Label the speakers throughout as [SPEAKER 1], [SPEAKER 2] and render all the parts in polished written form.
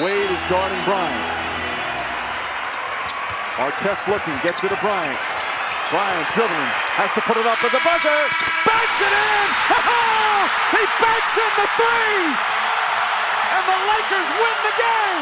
[SPEAKER 1] Wade is guarding Bryant. Artest looking, gets it to Bryant. Bryant dribbling, has to put it up with the buzzer. Banks it in! He banks in the three! And the Lakers win the game!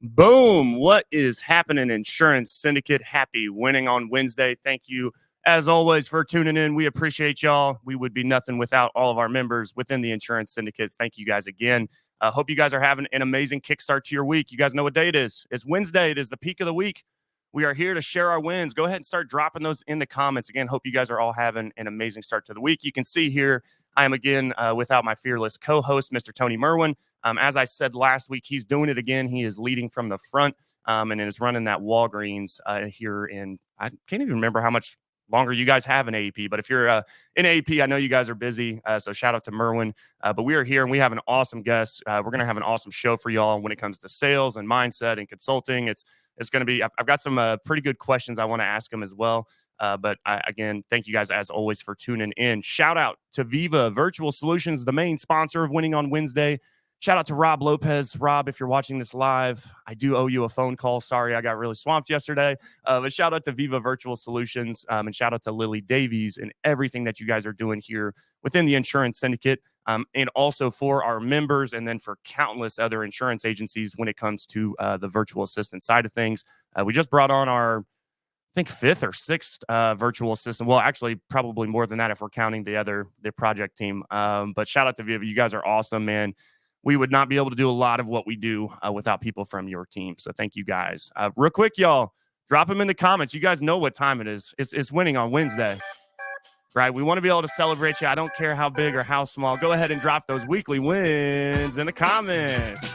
[SPEAKER 2] Boom! What is happening, Insurance Syndicate? Happy winning on Wednesday. Thank you, as always, for tuning in. We appreciate y'all. We would be nothing without all of our members within the Insurance Syndicates. Thank you guys again. Hope you guys are having an amazing kickstart to your week. You guys know what day it is. It's Wednesday. It is the peak of the week. We are here to share our wins. Go ahead and start dropping those in the comments. Again, hope you guys are all having an amazing start to the week. You can see here, I am again without my fearless co-host, Mr. Tony Merwin. As I said last week, he's doing it again. He is leading from the front and is running that Walgreens here in, I can't even remember how much longer you guys have in AEP, but if you're in AEP, I know you guys are busy, so shout out to Merwin. But we are here and we have an awesome guest. We're going to have an awesome show for y'all when it comes to sales and mindset and consulting. It's going to be, I've got some pretty good questions I want to ask him as well. But again, thank you guys as always for tuning in. Shout out to Viva Virtual Solutions, the main sponsor of Winning on Wednesday. Shout out to Rob Lopez. Rob, if you're watching this live, I do owe you a phone call. Sorry, I got really swamped yesterday. But shout out to Viva Virtual Solutions and shout out to Lily Davies and everything that you guys are doing here within the Insurance Syndicate and also for our members and then for countless other insurance agencies when it comes to the virtual assistant side of things. We just brought on our, I think, fifth or sixth virtual assistant. Well, actually, probably more than that if we're counting the project team. But shout out to Viva. You guys are awesome, man. We would not be able to do a lot of what we do without people from your team. So thank you guys. Real quick, y'all, drop them in the comments. You guys know what time it is. It's Winning on Wednesday, right? We want to be able to celebrate you. I don't care how big or how small. Go ahead and drop those weekly wins in the comments.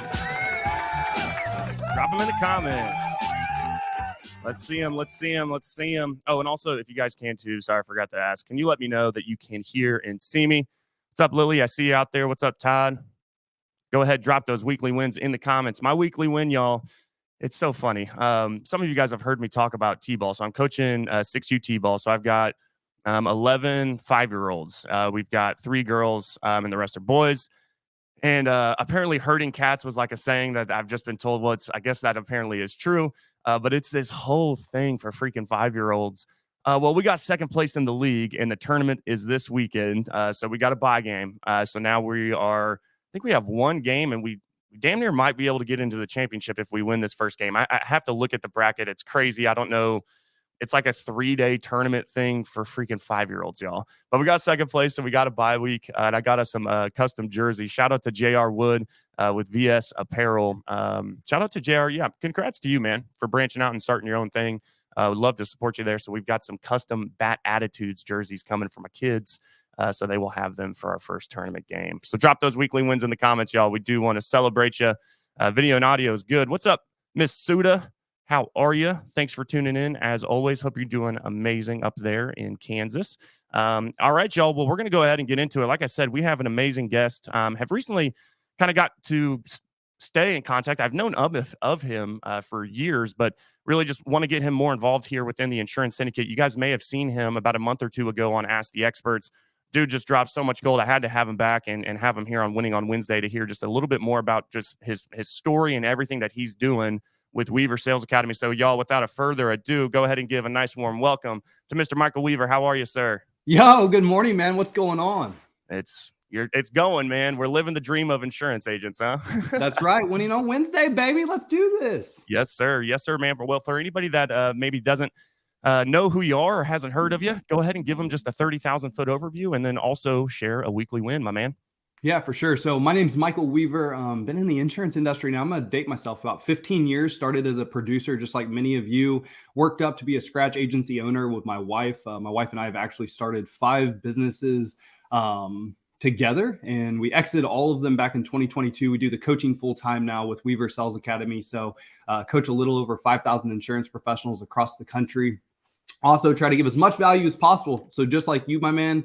[SPEAKER 2] Drop them in the comments. Let's see them. Let's see them. Let's see them. Oh, and also, if you guys can too, sorry, I forgot to ask. Can you let me know that you can hear and see me? What's up, Lily? I see you out there. What's up, Todd? Go ahead, drop those weekly wins in the comments. My weekly win, y'all, it's so funny. Some of you guys have heard me talk about T-ball. So I'm coaching 6U T-ball. So I've got 11 5-year-olds. We've got 3 girls and the rest are boys. And apparently herding cats was like a saying that I've just been told. Well, I guess that apparently is true. But it's this whole thing for freaking 5-year-olds. Well, we got second place in the league and the tournament is this weekend. So we got a bye game. So now we are... I think we have one game and we damn near might be able to get into the championship if we win this first game. I have to look at the bracket. It's crazy. I don't know. It's like a 3-day tournament thing for freaking 5-year-olds, y'all. But we got second place, so we got a bye week. And I got us some custom jerseys. Shout out to JR Wood with VS Apparel. Shout out to JR. Yeah, congrats to you, man, for branching out and starting your own thing. Would love to support you there. So we've got some custom Bat Attitudes jerseys coming for my kids. So they will have them for our first tournament game. So drop those weekly wins in the comments, y'all. We do want to celebrate you. Video and audio is good. What's up, Miss Suda? How are you? Thanks for tuning in. As always, hope you're doing amazing up there in Kansas. All right, y'all. Well, we're going to go ahead and get into it. Like I said, we have an amazing guest. Have recently kind of got to stay in contact. I've known of him for years, but really just want to get him more involved here within the Insurance Syndicate. You guys may have seen him about a month or two ago on Ask the Experts. Dude just dropped so much gold. I had to have him back and have him here on Winning on Wednesday to hear just a little bit more about just his story and everything that he's doing with Weaver Sales Academy. So, y'all, without a further ado, go ahead and give a nice warm welcome to Mr. Michael Weaver. How are you, sir?
[SPEAKER 3] Yo, good morning, man. What's going on?
[SPEAKER 2] It's going, man. We're living the dream of insurance agents, huh?
[SPEAKER 3] That's right. Winning on Wednesday, baby. Let's do this.
[SPEAKER 2] Yes, sir. Yes, sir, man. Well, for anybody that maybe doesn't know who you are or hasn't heard of you, go ahead and give them just a 30,000 foot overview, and then also share a weekly win, my man.
[SPEAKER 3] Yeah, for sure. So my name's Michael Weaver. Been in the insurance industry now. I'm going to date myself about 15 years. Started as a producer, just like many of you. Worked up to be a scratch agency owner with my wife. My wife and I have actually started 5 businesses together, and we exited all of them back in 2022. We do the coaching full time now with Weaver Sales Academy. So coach a little over 5,000 insurance professionals across the country. Also try to give as much value as possible. So just like you, my man,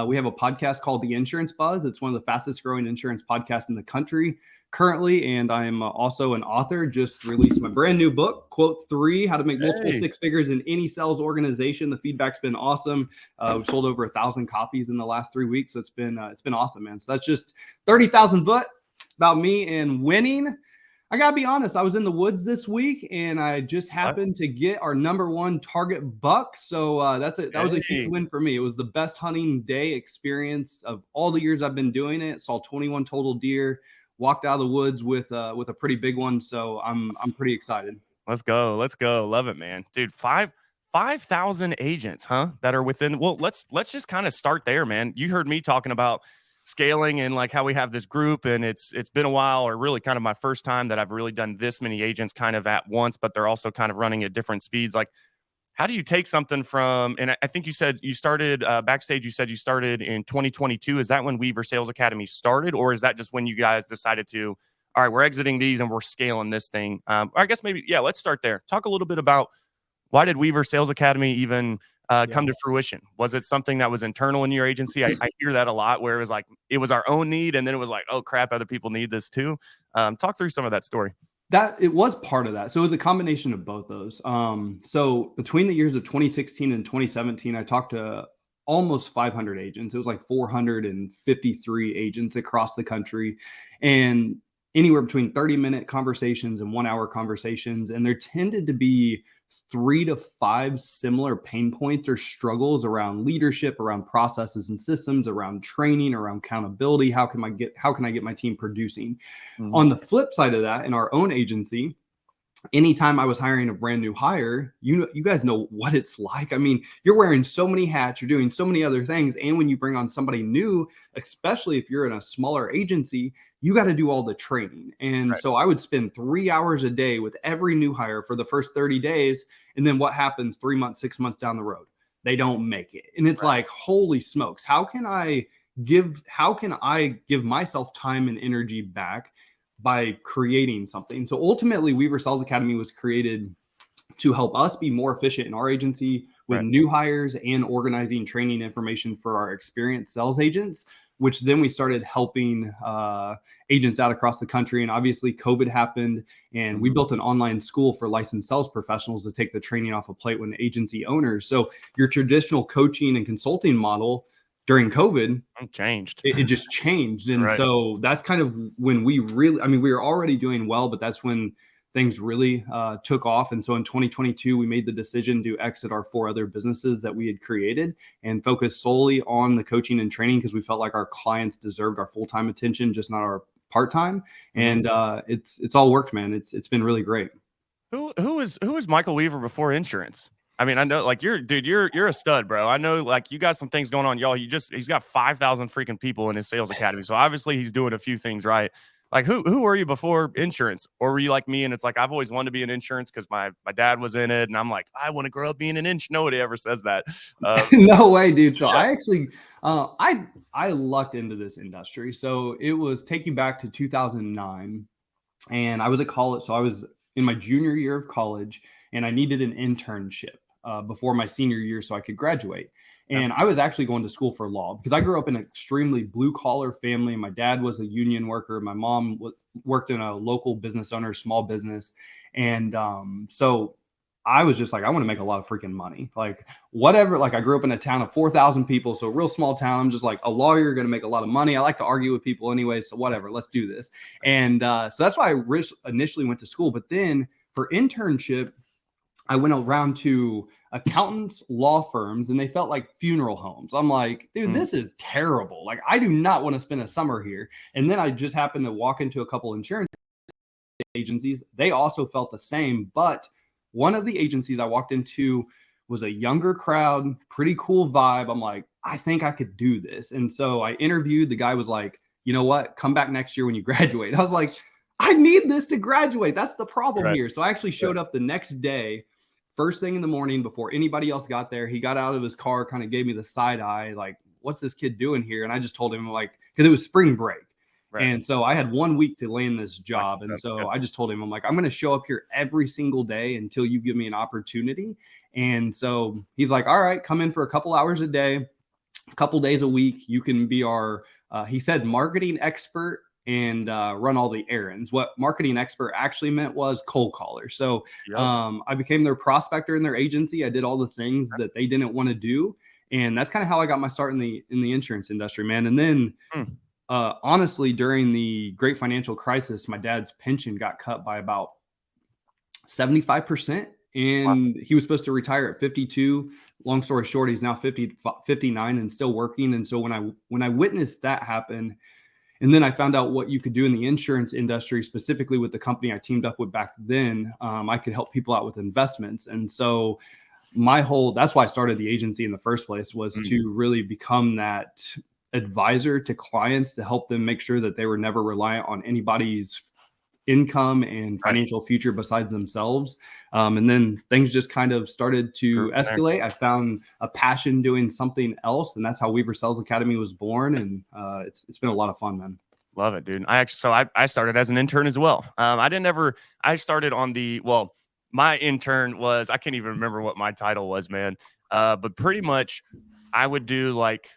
[SPEAKER 3] we have a podcast called The Insurance Buzz. It's one of the fastest growing insurance podcasts in the country currently. And I'm also an author, just released my brand new book, Quote 3, How to Make Multiple Six Figures in Any Sales Organization. The feedback's been awesome. We've sold over 1,000 copies in the last 3 weeks. So it's been awesome, man. So that's just 30,000 foot about me and winning. I gotta be honest, I was in the woods this week and I just happened to get our #1 target buck. So that was a huge win for me. It was the best hunting day experience of all the years I've been doing it. Saw 21 total deer, walked out of the woods with a pretty big one. So I'm pretty excited.
[SPEAKER 2] Let's go. Love it, man. Dude, 5,000 agents, huh? That are within. Well, let's just kind of start there, man. You heard me talking about scaling and like how we have this group, and it's been a while, or really kind of my first time that I've really done this many agents kind of at once, but they're also kind of running at different speeds. Like, how do you take something from, and I think you said you started backstage, you said you started in 2022. Is that when Weaver Sales Academy started, or is that just when you guys decided to, all right, we're exiting these and we're scaling this thing? I guess maybe, yeah, let's start there. Talk a little bit about why did Weaver Sales Academy even come to fruition? Was it something that was internal in your agency? I hear that a lot, where it was like, it was our own need, and then it was like, oh crap, other people need this too. Talk through some of that story.
[SPEAKER 3] That it was part of that. So it was a combination of both those. So between the years of 2016 and 2017, I talked to almost 500 agents. It was like 453 agents across the country, and anywhere between 30-minute conversations and 1-hour conversations. And there tended to be 3 to 5 similar pain points or struggles around leadership, around processes and systems, around training, around accountability. How can I get my team producing? Mm-hmm. On the flip side of that, in our own agency, anytime I was hiring a brand new hire, you guys know what it's like. I mean, you're wearing so many hats, you're doing so many other things. And when you bring on somebody new, especially if you're in a smaller agency, you got to do all the training. And so I would spend 3 hours a day with every new hire for the first 30 days. And then what happens 3 months, 6 months down the road? They don't make it. And it's like, holy smokes, how can I give myself time and energy back by creating something? So ultimately, Weaver Sales Academy was created to help us be more efficient in our agency with new hires and organizing training information for our experienced sales agents, which then we started helping agents out across the country. And obviously COVID happened, and we built an online school for licensed sales professionals to take the training off a plate when agency owners. So your traditional coaching and consulting model during COVID
[SPEAKER 2] changed.
[SPEAKER 3] It just changed. And so that's kind of when we were already doing well, but that's when things really took off. And so in 2022, we made the decision to exit our 4 other businesses that we had created and focus solely on the coaching and training, because we felt like our clients deserved our full-time attention, just not our part-time. And it's all worked, man. It's been really great.
[SPEAKER 2] Who was Michael Weaver before insurance? I mean, I know, like, you're a stud, bro. I know, like, you got some things going on, y'all. He's got 5,000 freaking people in his sales academy. So obviously he's doing a few things right. Like, who were you before insurance? Or were you like me, and it's like, I've always wanted to be in insurance because my dad was in it, and I'm like, I want to grow up being an insurance. Nobody ever says that.
[SPEAKER 3] No way, dude. So I actually, I lucked into this industry. So it was taking back to 2009, and I was at college. So I was in my junior year of college, and I needed an internship before my senior year so I could graduate. And I was actually going to school for law because I grew up in an extremely blue collar family. My dad was a union worker. My mom worked in a local business owner, small business. And so I was just like, I want to make a lot of freaking money. Like, whatever. Like, I grew up in a town of 4,000 people. So a real small town. I'm just like, a lawyer, going to make a lot of money. I like to argue with people anyway. So whatever, let's do this. And so that's why I initially went to school. But then for internship, I went around to accountants, law firms, and they felt like funeral homes. I'm like, dude, this is terrible. Like, I do not want to spend a summer here. And then I just happened to walk into a couple insurance agencies. They also felt the same. But one of the agencies I walked into was a younger crowd, pretty cool vibe. I'm like, I think I could do this. And so I interviewed. The guy was like, you know what? Come back next year when you graduate. I was like, I need this to graduate. That's the problem here. So I actually showed up the next day, first thing in the morning before anybody else got there. He got out of his car, kind of gave me the side eye, like, what's this kid doing here? And I just told him, like, because it was spring break. And so I had 1 week to land this job. And so I just told him, I'm like, I'm going to show up here every single day until you give me an opportunity. And so he's like, all right, come in for a couple hours a day, a couple days a week. You can be our, he said, marketing expert and run all the errands. What marketing expert actually meant was cold caller. So I became their prospector in their agency. I did all the things that they didn't want to do. And that's kind of how I got my start in the insurance industry, man. And then honestly, during the great financial crisis, my dad's pension got cut by about 75%. And he was supposed to retire at 52. Long story short, he's now 59 and still working. And so when I witnessed that happen, and then I found out what you could do in the insurance industry, specifically with the company I teamed up with back then, I could help people out with investments. And so that's why I started the agency in the first place, was to really become that advisor to clients to help them make sure that they were never reliant on anybody's income and financial future besides themselves. And then things just kind of started to escalate. I found a passion doing something else, and that's how Weaver Sales Academy was born. And it's been a lot of fun, man.
[SPEAKER 2] Love it, dude. I started as an intern as well. I started on my intern was, I can't even remember what my title was, man. But pretty much I would do like,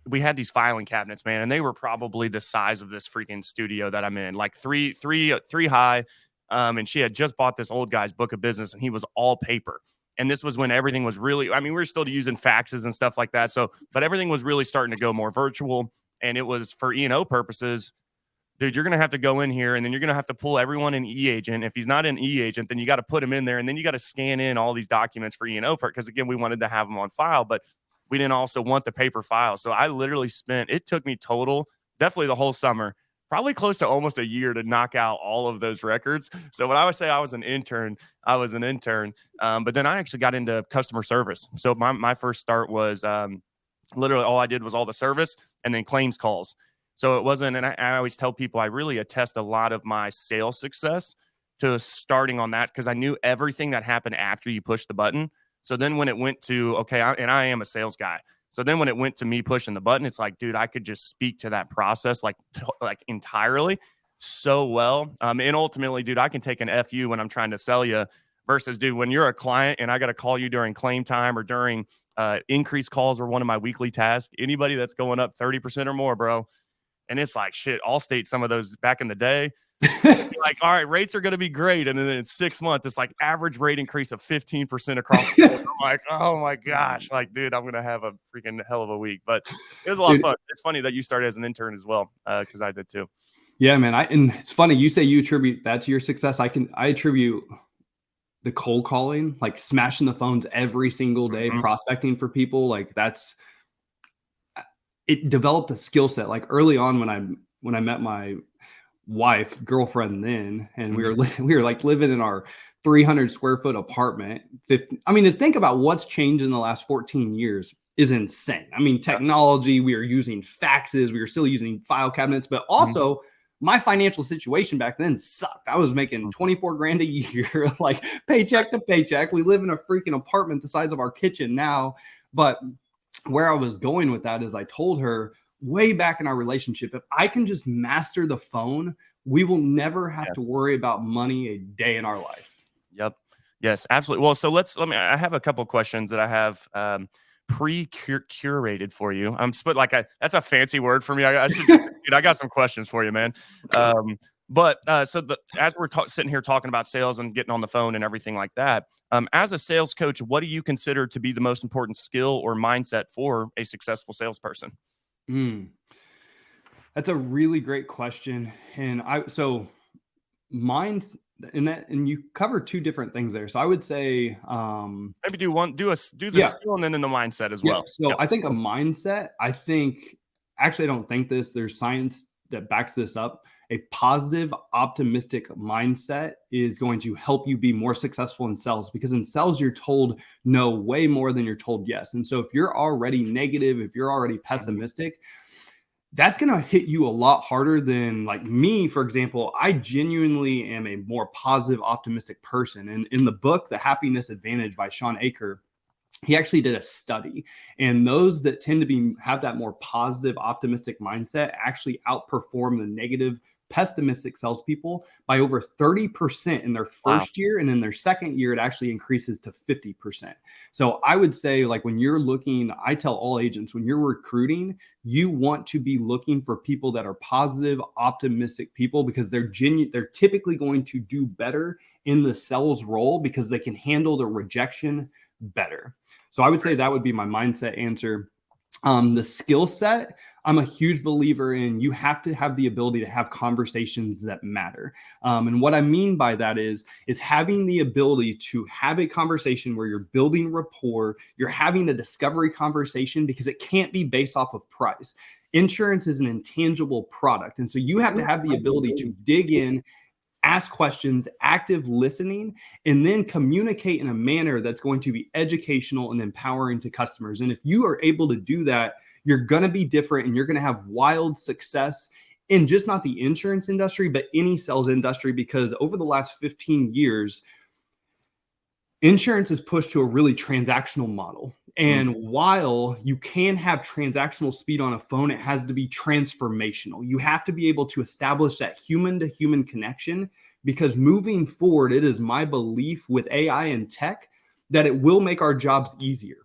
[SPEAKER 2] we had these filing cabinets, man, and they were probably the size of this freaking studio that I'm in, like three high. And she had just bought this old guy's book of business, and he was all paper. And this was when everything was really, I mean, we were still using faxes and stuff like that. So, but everything was really starting to go more virtual, and it was for E&O purposes. Dude, you're going to have to go in here, and then you're going to have to pull everyone in E-Agent. If he's not in E-Agent, then you got to put him in there, and then you got to scan in all these documents for E&O, because again, we wanted to have them on file, but we didn't also want the paper file. So I literally it took me total, definitely the whole summer, probably close to almost a year to knock out all of those records. So when I would say I was an intern, I was an intern. But then I actually got into customer service. So my first start was literally all I did was all the service and then claims calls. So it wasn't, and I always tell people I really attest a lot of my sales success to starting on that, because I knew everything that happened after you push the button. So then when it went to, and I am a sales guy. So then when it went to me pushing the button, it's like, dude, I could just speak to that process like entirely so well. And ultimately, dude, I can take an FU when I'm trying to sell you versus, dude, when you're a client and I got to call you during claim time or during increase calls or one of my weekly tasks, anybody that's going up 30% or more, bro. And it's like, shit, Allstate, some of those back in the day, like, all right, rates are going to be great. And then in 6 months, it's like average rate increase of 15% across the board. I'm like, oh my gosh, like, dude, I'm going to have a freaking hell of a week. But it was a lot of fun. It's funny that you started as an intern as well, because I did too.
[SPEAKER 3] Yeah, man. And it's funny, you say you attribute that to your success. I attribute the cold calling, like smashing the phones every single day, prospecting for people. Like it developed a skill set. Like early on when I met my girlfriend then, and we were like living in our 300 square foot apartment. I mean, to think about what's changed in the last 14 years is insane. I mean, technology, we were using faxes, we were still using file cabinets, but also my financial situation back then sucked. I was making 24 grand a year, like paycheck to paycheck. We live in a freaking apartment the size of our kitchen now. But where I was going with that is I told her way back in our relationship, if I can just master the phone, we will never have to worry about money a day in our life.
[SPEAKER 2] Yep. Yes, absolutely. Well, so I have a couple questions that I have pre-curated for you. That's a fancy word for me. I got some questions for you, man. As we're sitting here talking about sales and getting on the phone and everything like that, as a sales coach, what do you consider to be the most important skill or mindset for a successful salesperson?
[SPEAKER 3] That's a really great question. And and you cover two different things there. So I would say
[SPEAKER 2] maybe do the skill and then the mindset as well.
[SPEAKER 3] So I think a mindset, actually I don't think this, there's science that backs this up. A positive, optimistic mindset is going to help you be more successful in sales, because in sales, you're told no way more than you're told yes. And so if you're already negative, if you're already pessimistic, that's going to hit you a lot harder than, like me, for example. I genuinely am a more positive, optimistic person. And in the book, The Happiness Advantage by Sean Aker, he actually did a study, and those that tend to have that more positive, optimistic mindset actually outperform the negative, pessimistic salespeople by over 30% in their first year. And in their second year, it actually increases to 50%. So I would say, like, when you're looking, I tell all agents, when you're recruiting, you want to be looking for people that are positive, optimistic people, because they're typically going to do better in the sales role because they can handle the rejection better. So I would say that would be my mindset answer. The skill set, I'm a huge believer in, you have to have the ability to have conversations that matter. And what I mean by that is having the ability to have a conversation where you're building rapport, you're having a discovery conversation, because it can't be based off of price. Insurance is an intangible product. And so you have to have the ability to dig in, ask questions, active listening, and then communicate in a manner that's going to be educational and empowering to customers. And if you are able to do that, you're going to be different, and you're going to have wild success in just not the insurance industry, but any sales industry, because over the last 15 years, insurance is pushed to a really transactional model. And while you can have transactional speed on a phone, it has to be transformational. You have to be able to establish that human to human connection, because moving forward, it is my belief with AI and tech that it will make our jobs easier.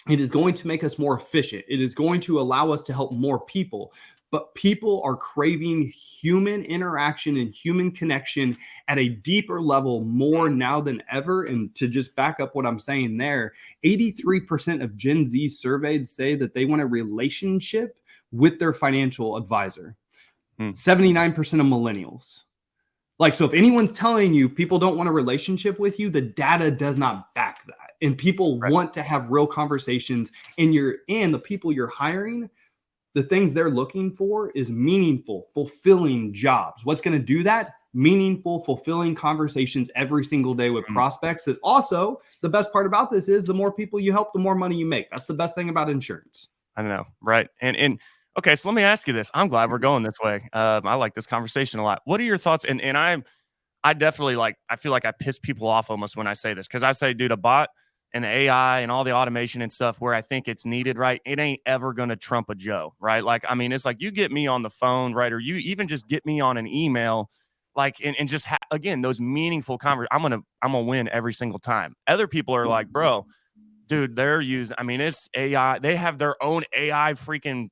[SPEAKER 3] It is going to make us more efficient. It is going to allow us to help more people. But people are craving human interaction and human connection at a deeper level more now than ever. And to just back up what I'm saying there, 83% of Gen Z surveyed say that they want a relationship with their financial advisor. 79% of millennials. Like, so if anyone's telling you people don't want a relationship with you, the data does not back that. And people want to have real conversations, and the people you're hiring, the things they're looking for is meaningful, fulfilling jobs. What's going to do that? Meaningful, fulfilling conversations every single day with prospects. That also, the best part about this is the more people you help, the more money you make. That's the best thing about insurance.
[SPEAKER 2] I know, right? And okay, so let me ask you this. I'm glad we're going this way. I like this conversation a lot. What are your thoughts? And I definitely, like, I feel like I piss people off almost when I say this, because I say, dude, a bot and the AI and all the automation and stuff where I think it's needed, right? It ain't ever going to trump a Joe, right? Like, I mean, it's like you get me on the phone, right? Or you even just get me on an email, like, and just again, those meaningful conversations. I'm going to win every single time. Other people are like, bro, dude, it's AI. They have their own AI freaking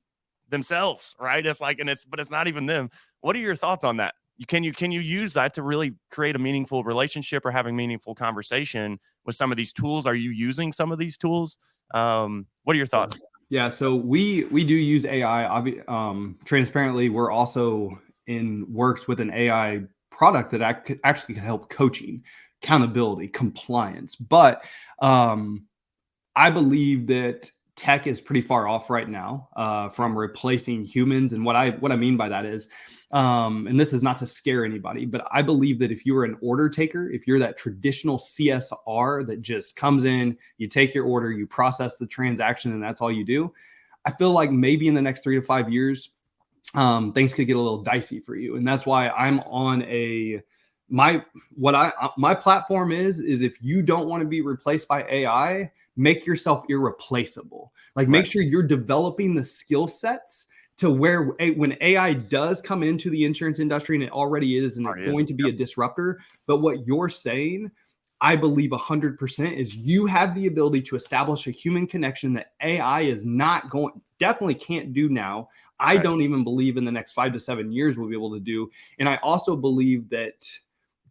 [SPEAKER 2] themselves, right? It's like, but it's not even them. What are your thoughts on that? Can you use that to really create a meaningful relationship or having meaningful conversation with some of these tools? Are you using some of these tools? What are your thoughts?
[SPEAKER 3] Yeah, so we do use AI. Transparently, we're also in works with an AI product that actually can help coaching, accountability, compliance. But I believe that tech is pretty far off right now from replacing humans. And what I mean by that is, and this is not to scare anybody, but I believe that if you are an order taker, if you're that traditional CSR that just comes in, you take your order, you process the transaction, and that's all you do, I feel like maybe in the next 3 to 5 years, things could get a little dicey for you. And that's why I'm on my platform is if you don't want to be replaced by AI, make yourself irreplaceable. Like, make sure you're developing the skill sets to where when AI does come into the insurance industry, and it already is, and it's going to be a disruptor. But what you're saying, I believe 100%, is you have the ability to establish a human connection that AI is definitely can't do now. I don't even believe in the next 5 to 7 years we'll be able to do. And I also believe that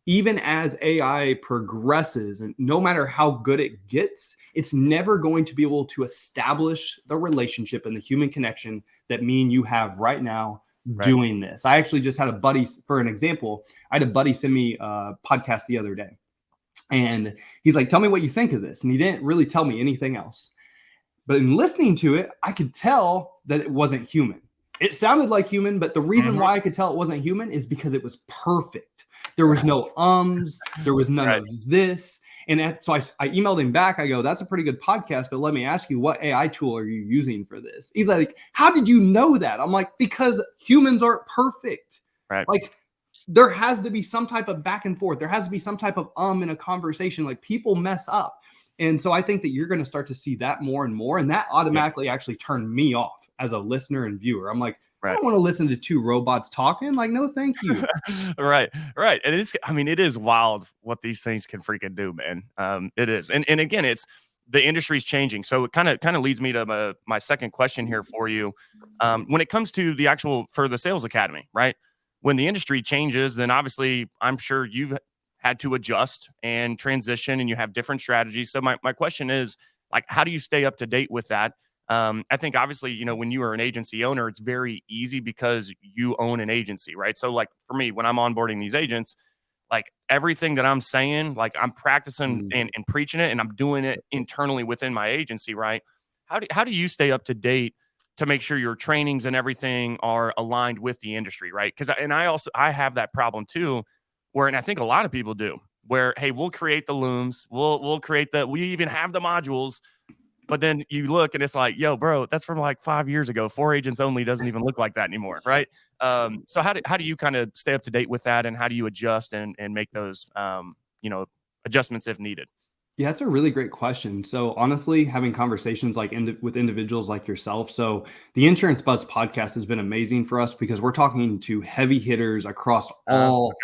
[SPEAKER 3] even as AI progresses, and no matter how good it gets, it's never going to be able to establish the relationship and the human connection that me and you have right now doing this. I actually just had a buddy, for an example, I had a buddy send me a podcast the other day. And he's like, tell me what you think of this. And he didn't really tell me anything else. But in listening to it, I could tell that it wasn't human. It sounded like human, but the reason why I could tell it wasn't human is because it was perfect. There was no there was none of this. And so I emailed him back. I go, that's a pretty good podcast, but let me ask you, what AI tool are you using for this? He's like, how did you know that? I'm like, because humans aren't perfect.
[SPEAKER 2] Right.
[SPEAKER 3] Like, there has to be some type of back and forth. There has to be some type of in a conversation. Like, people mess up. And so I think that you're going to start to see that more and more. And that automatically actually turned me off as a listener and viewer. I'm like, I don't want to listen to two robots talking. Like, no, thank you.
[SPEAKER 2] Right. And it is wild what these things can freaking do, man. It is. And again, it's the industry's changing. So it kind of leads me to my second question here for you. When it comes to for the sales academy, right? When the industry changes, then obviously I'm sure you've had to adjust and transition, and you have different strategies. So my question is, like, how do you stay up to date with that? I think obviously, when you are an agency owner, it's very easy because you own an agency, right? So like for me, when I'm onboarding these agents, like everything that I'm saying, like I'm practicing and preaching it, and I'm doing it internally within my agency, right? How do you stay up to date to make sure your trainings and everything are aligned with the industry, right? Because I have that problem too, and I think a lot of people do, where, hey, we'll create the looms, we'll create we even have the modules, but then you look and it's like, yo, bro, that's from like 5 years ago. 4 agents only doesn't even look like that anymore, right? So how do you kind of stay up to date with that, and how do you adjust and make those adjustments if needed?
[SPEAKER 3] Yeah, that's a really great question. So honestly, having conversations like with individuals like yourself. So the Insurance Buzz podcast has been amazing for us because we're talking to heavy hitters across all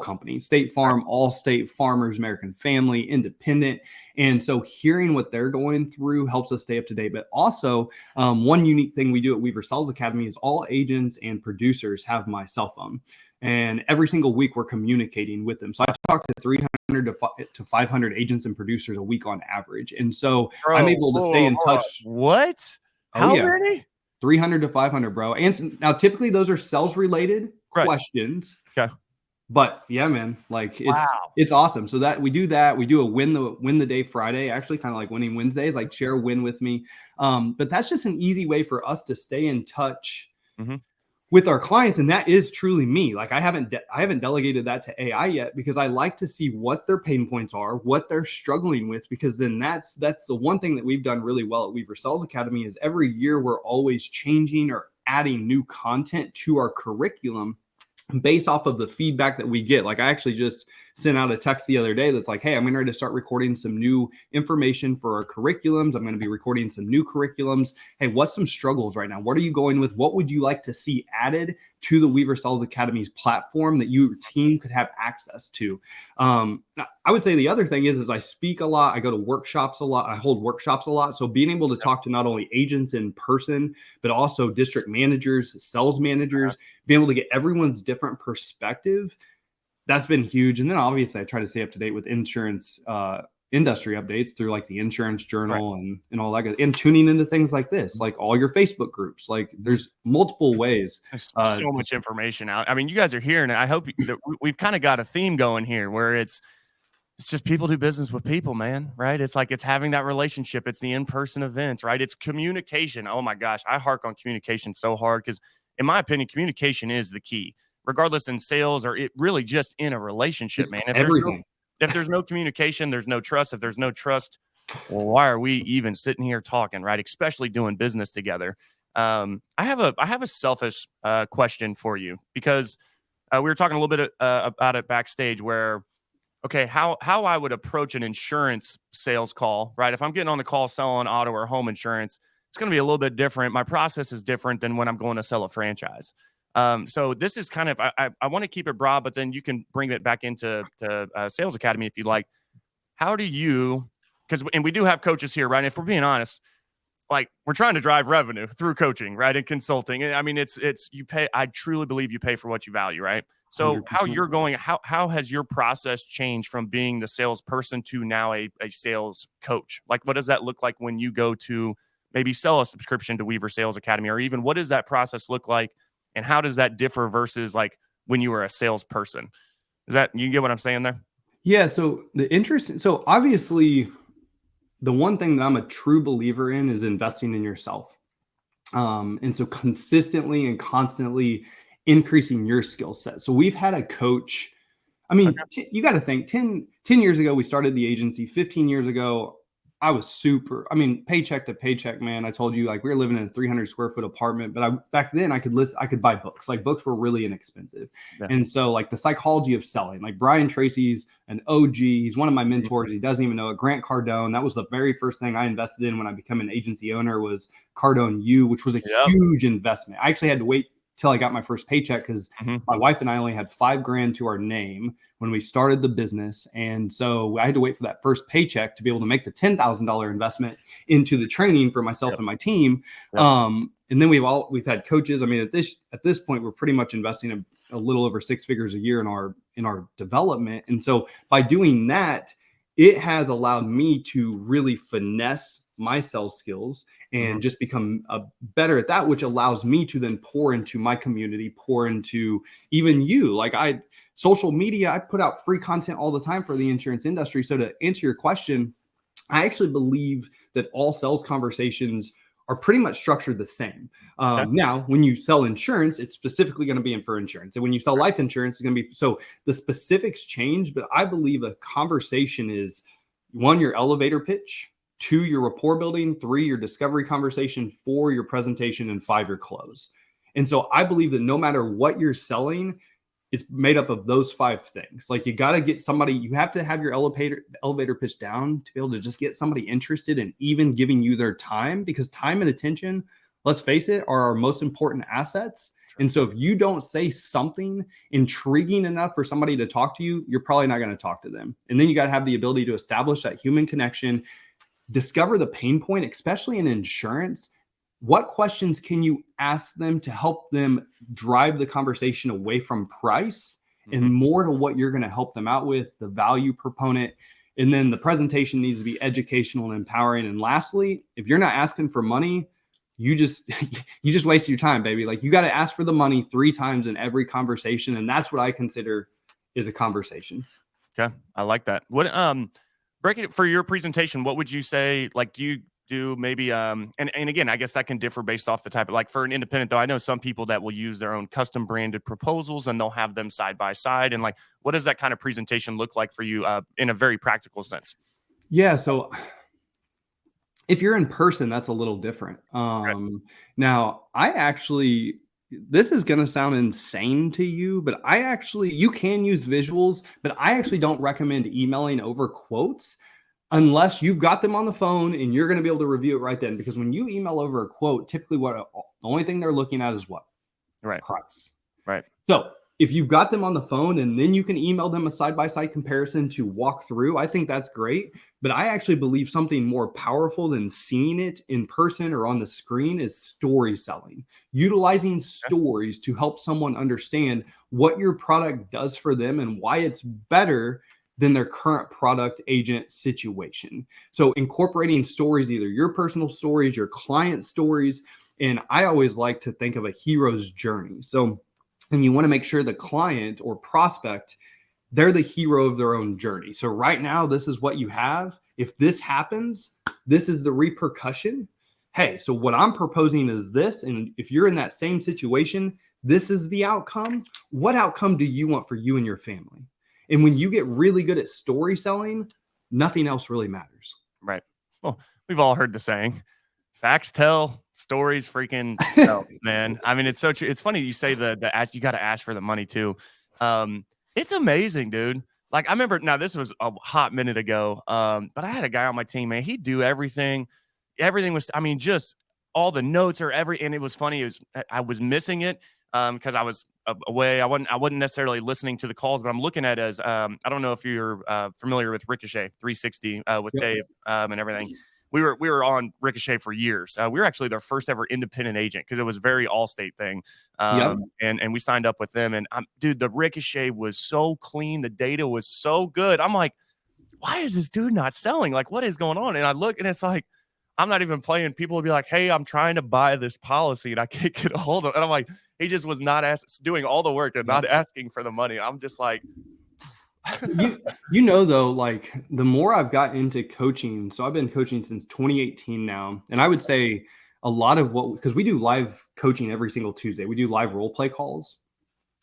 [SPEAKER 3] companies: State Farm, Allstate, Farmers, American Family, Independent. And so hearing what they're going through helps us stay up to date. But also, one unique thing we do at Weaver Sales Academy is all agents and producers have my cell phone. And every single week we're communicating with them. So I talk to 300 to 500 agents and producers a week on average. And so I'm able to stay in touch.
[SPEAKER 2] What? How many?
[SPEAKER 3] 300 to 500, bro. And now typically those are sales related questions.
[SPEAKER 2] Okay.
[SPEAKER 3] But yeah, man, like it's awesome. So that we do a win the day Friday, actually kind of like winning Wednesdays, like share a win with me. But that's just an easy way for us to stay in touch with our clients. And that is truly me. Like I haven't delegated that to AI yet, because I like to see what their pain points are, what they're struggling with, because then that's the one thing that we've done really well at Weaver Sales Academy is every year we're always changing or adding new content to our curriculum based off of the feedback that we get. Like I actually just sent out a text the other day that's like, hey, I'm ready to start recording some new information for our curriculums. I'm going to be recording some new curriculums. Hey, what's some struggles right now? What are you going with? What would you like to see added to the Weaver Sales Academy's platform that your team could have access to? I would say the other thing is I speak a lot. I go to workshops a lot. I hold workshops a lot. So being able to talk to not only agents in person, but also district managers, sales managers, being able to get everyone's different perspective, that's been huge. And then obviously I try to stay up to date with insurance industry updates through like the Insurance Journal and all that, and tuning into things like this, like all your Facebook groups. Like there's multiple ways.
[SPEAKER 2] There's so much information out. I mean, you guys are hearing it. I hope that we've kind of got a theme going here where it's just people do business with people, man, right? It's like it's having that relationship. It's the in-person events, right? It's communication. Oh my gosh, I hark on communication so hard because in my opinion, communication is the key, regardless in sales or it really just in a relationship, man. If there's no communication, there's no trust. If there's no trust, well, why are we even sitting here talking, right? Especially doing business together. I have a selfish question for you, because we were talking a little bit about it backstage where, okay, how I would approach an insurance sales call, right? If I'm getting on the call selling auto or home insurance, it's going to be a little bit different. My process is different than when I'm going to sell a franchise. So this is kind of, I want to keep it broad, but then you can bring it back into Sales Academy if you like. How do you, and we do have coaches here, right? If we're being honest, like we're trying to drive revenue through coaching, right? And consulting. I mean, it's you pay, I truly believe you pay for what you value, right? So 100%. How you're going, how has your process changed from being the salesperson to now a sales coach? Like, what does that look like when you go to maybe sell a subscription to Weaver Sales Academy, or even what does that process look like And how does that differ versus like when you were a salesperson? Is that, you get what I'm saying there?
[SPEAKER 3] Yeah. So obviously, the one thing that I'm a true believer in is investing in yourself. And so consistently and constantly increasing your skill set. So we've had a coach. I mean,
[SPEAKER 2] Okay.
[SPEAKER 3] you got to think 10 years ago, we started the agency. 15 years ago, I was paycheck to paycheck, man. I told you, like, we were living in a 300 square foot apartment, but back then I could buy books. Like, books were really inexpensive.
[SPEAKER 2] Yeah.
[SPEAKER 3] And so, like, the psychology of selling, like Brian Tracy's an OG. He's one of my mentors.
[SPEAKER 2] Mhm.
[SPEAKER 3] He doesn't even know it. Grant Cardone. That was the very first thing I invested in when I became an agency owner, was Cardone U, which was a
[SPEAKER 2] Yep.
[SPEAKER 3] huge investment. I actually had to wait till I got my first paycheck because
[SPEAKER 2] Mhm.
[SPEAKER 3] my wife and I only had $5,000 to our name when we started the business. And so I had to wait for that first paycheck to be able to make the $10,000 investment into the training for myself
[SPEAKER 2] Yep.
[SPEAKER 3] and my team.
[SPEAKER 2] Yep.
[SPEAKER 3] And then we've had coaches. I mean, at this point, we're pretty much investing a little over 6 figures a year in our development. And so by doing that, it has allowed me to really finesse my sales skills and just become better at that, which allows me to then pour into my community, pour into even you. Like, social media, I put out free content all the time for the insurance industry. So to answer your question, I actually believe that all sales conversations are pretty much structured the same.
[SPEAKER 2] Okay.
[SPEAKER 3] Now, when you sell insurance, it's specifically going to be for insurance. And when you sell life insurance, it's going to be, so the specifics change, but I believe a conversation is, 1, your elevator pitch, 2, your rapport building, 3, your discovery conversation, 4, your presentation, and 5, your close. And so I believe that no matter what you're selling, it's made up of those 5 things. Like, you got to get somebody, you have to have your elevator pitch down to be able to just get somebody interested in even giving you their time, because time and attention, let's face it, are our most important assets. And so if you don't say something intriguing enough for somebody to talk to you, you're probably not going to talk to them. And then you got to have the ability to establish that human connection, discover the pain point, especially in insurance. What questions can you ask them to help them drive the conversation away from price and more to what you're going to help them out with, the value proponent? And then the presentation needs to be educational and empowering. And lastly, if you're not asking for money, you just wasted your time, baby. Like, you got to ask for the money 3 times in every conversation. And that's what I consider is a conversation.
[SPEAKER 2] Okay. I like that. What, breaking it for your presentation, what would you say? Like, do you do maybe, and again, I guess that can differ based off the type of, like, for an independent, though, I know some people that will use their own custom branded proposals and they'll have them side by side. And like, what does that kind of presentation look like for you in a very practical sense?
[SPEAKER 3] Yeah. So if you're in person, that's a little different. Now, this is going to sound insane to you, but you can use visuals, but I actually don't recommend emailing over quotes unless you've got them on the phone and you're going to be able to review it right then. Because when you email over a quote, typically the only thing they're looking at is what?
[SPEAKER 2] Right.
[SPEAKER 3] Price.
[SPEAKER 2] Right.
[SPEAKER 3] So if you've got them on the phone and then you can email them a side-by-side comparison to walk through, I think that's great. But I actually believe something more powerful than seeing it in person or on the screen is story selling, utilizing stories to help someone understand what your product does for them and why it's better than their current product agent situation. So incorporating stories, either your personal stories, your client stories. And I always like to think of a hero's journey. So, and you want to make sure the client or prospect, they're the hero of their own journey. So right now, this is what you have. If this happens, this is the repercussion. Hey, so what I'm proposing is this. And if you're in that same situation, this is the outcome. What outcome do you want for you and your family? And when you get really good at story selling, nothing else really matters.
[SPEAKER 2] Right. Well, we've all heard the saying, facts tell, stories freaking sell, man. I mean, it's so true. It's funny you say you got to ask for the money too. It's amazing, dude. Like, I remember, now this was a hot minute ago, but I had a guy on my team, man. He'd do everything. Everything was, I mean, just all the notes and it was funny. I was missing it because I was away. I wasn't necessarily listening to the calls, but I'm looking at as I don't know if you're familiar with Ricochet 360 with Dave and everything. We were on Ricochet for years. We were actually their first ever independent agent because it was a very Allstate thing. And we signed up with them. And dude, the Ricochet was so clean. The data was so good. I'm like, why is this dude not selling? Like, what is going on? And I look and it's like, I'm not even playing. People will be like, hey, I'm trying to buy this policy and I can't get a hold of it. And I'm like, he just was not doing all the work and not asking for the money. I'm just like,
[SPEAKER 3] though, like the more I've got into coaching, so I've been coaching since 2018 now, and I would say a lot of because we do live coaching every single Tuesday, we do live role play calls,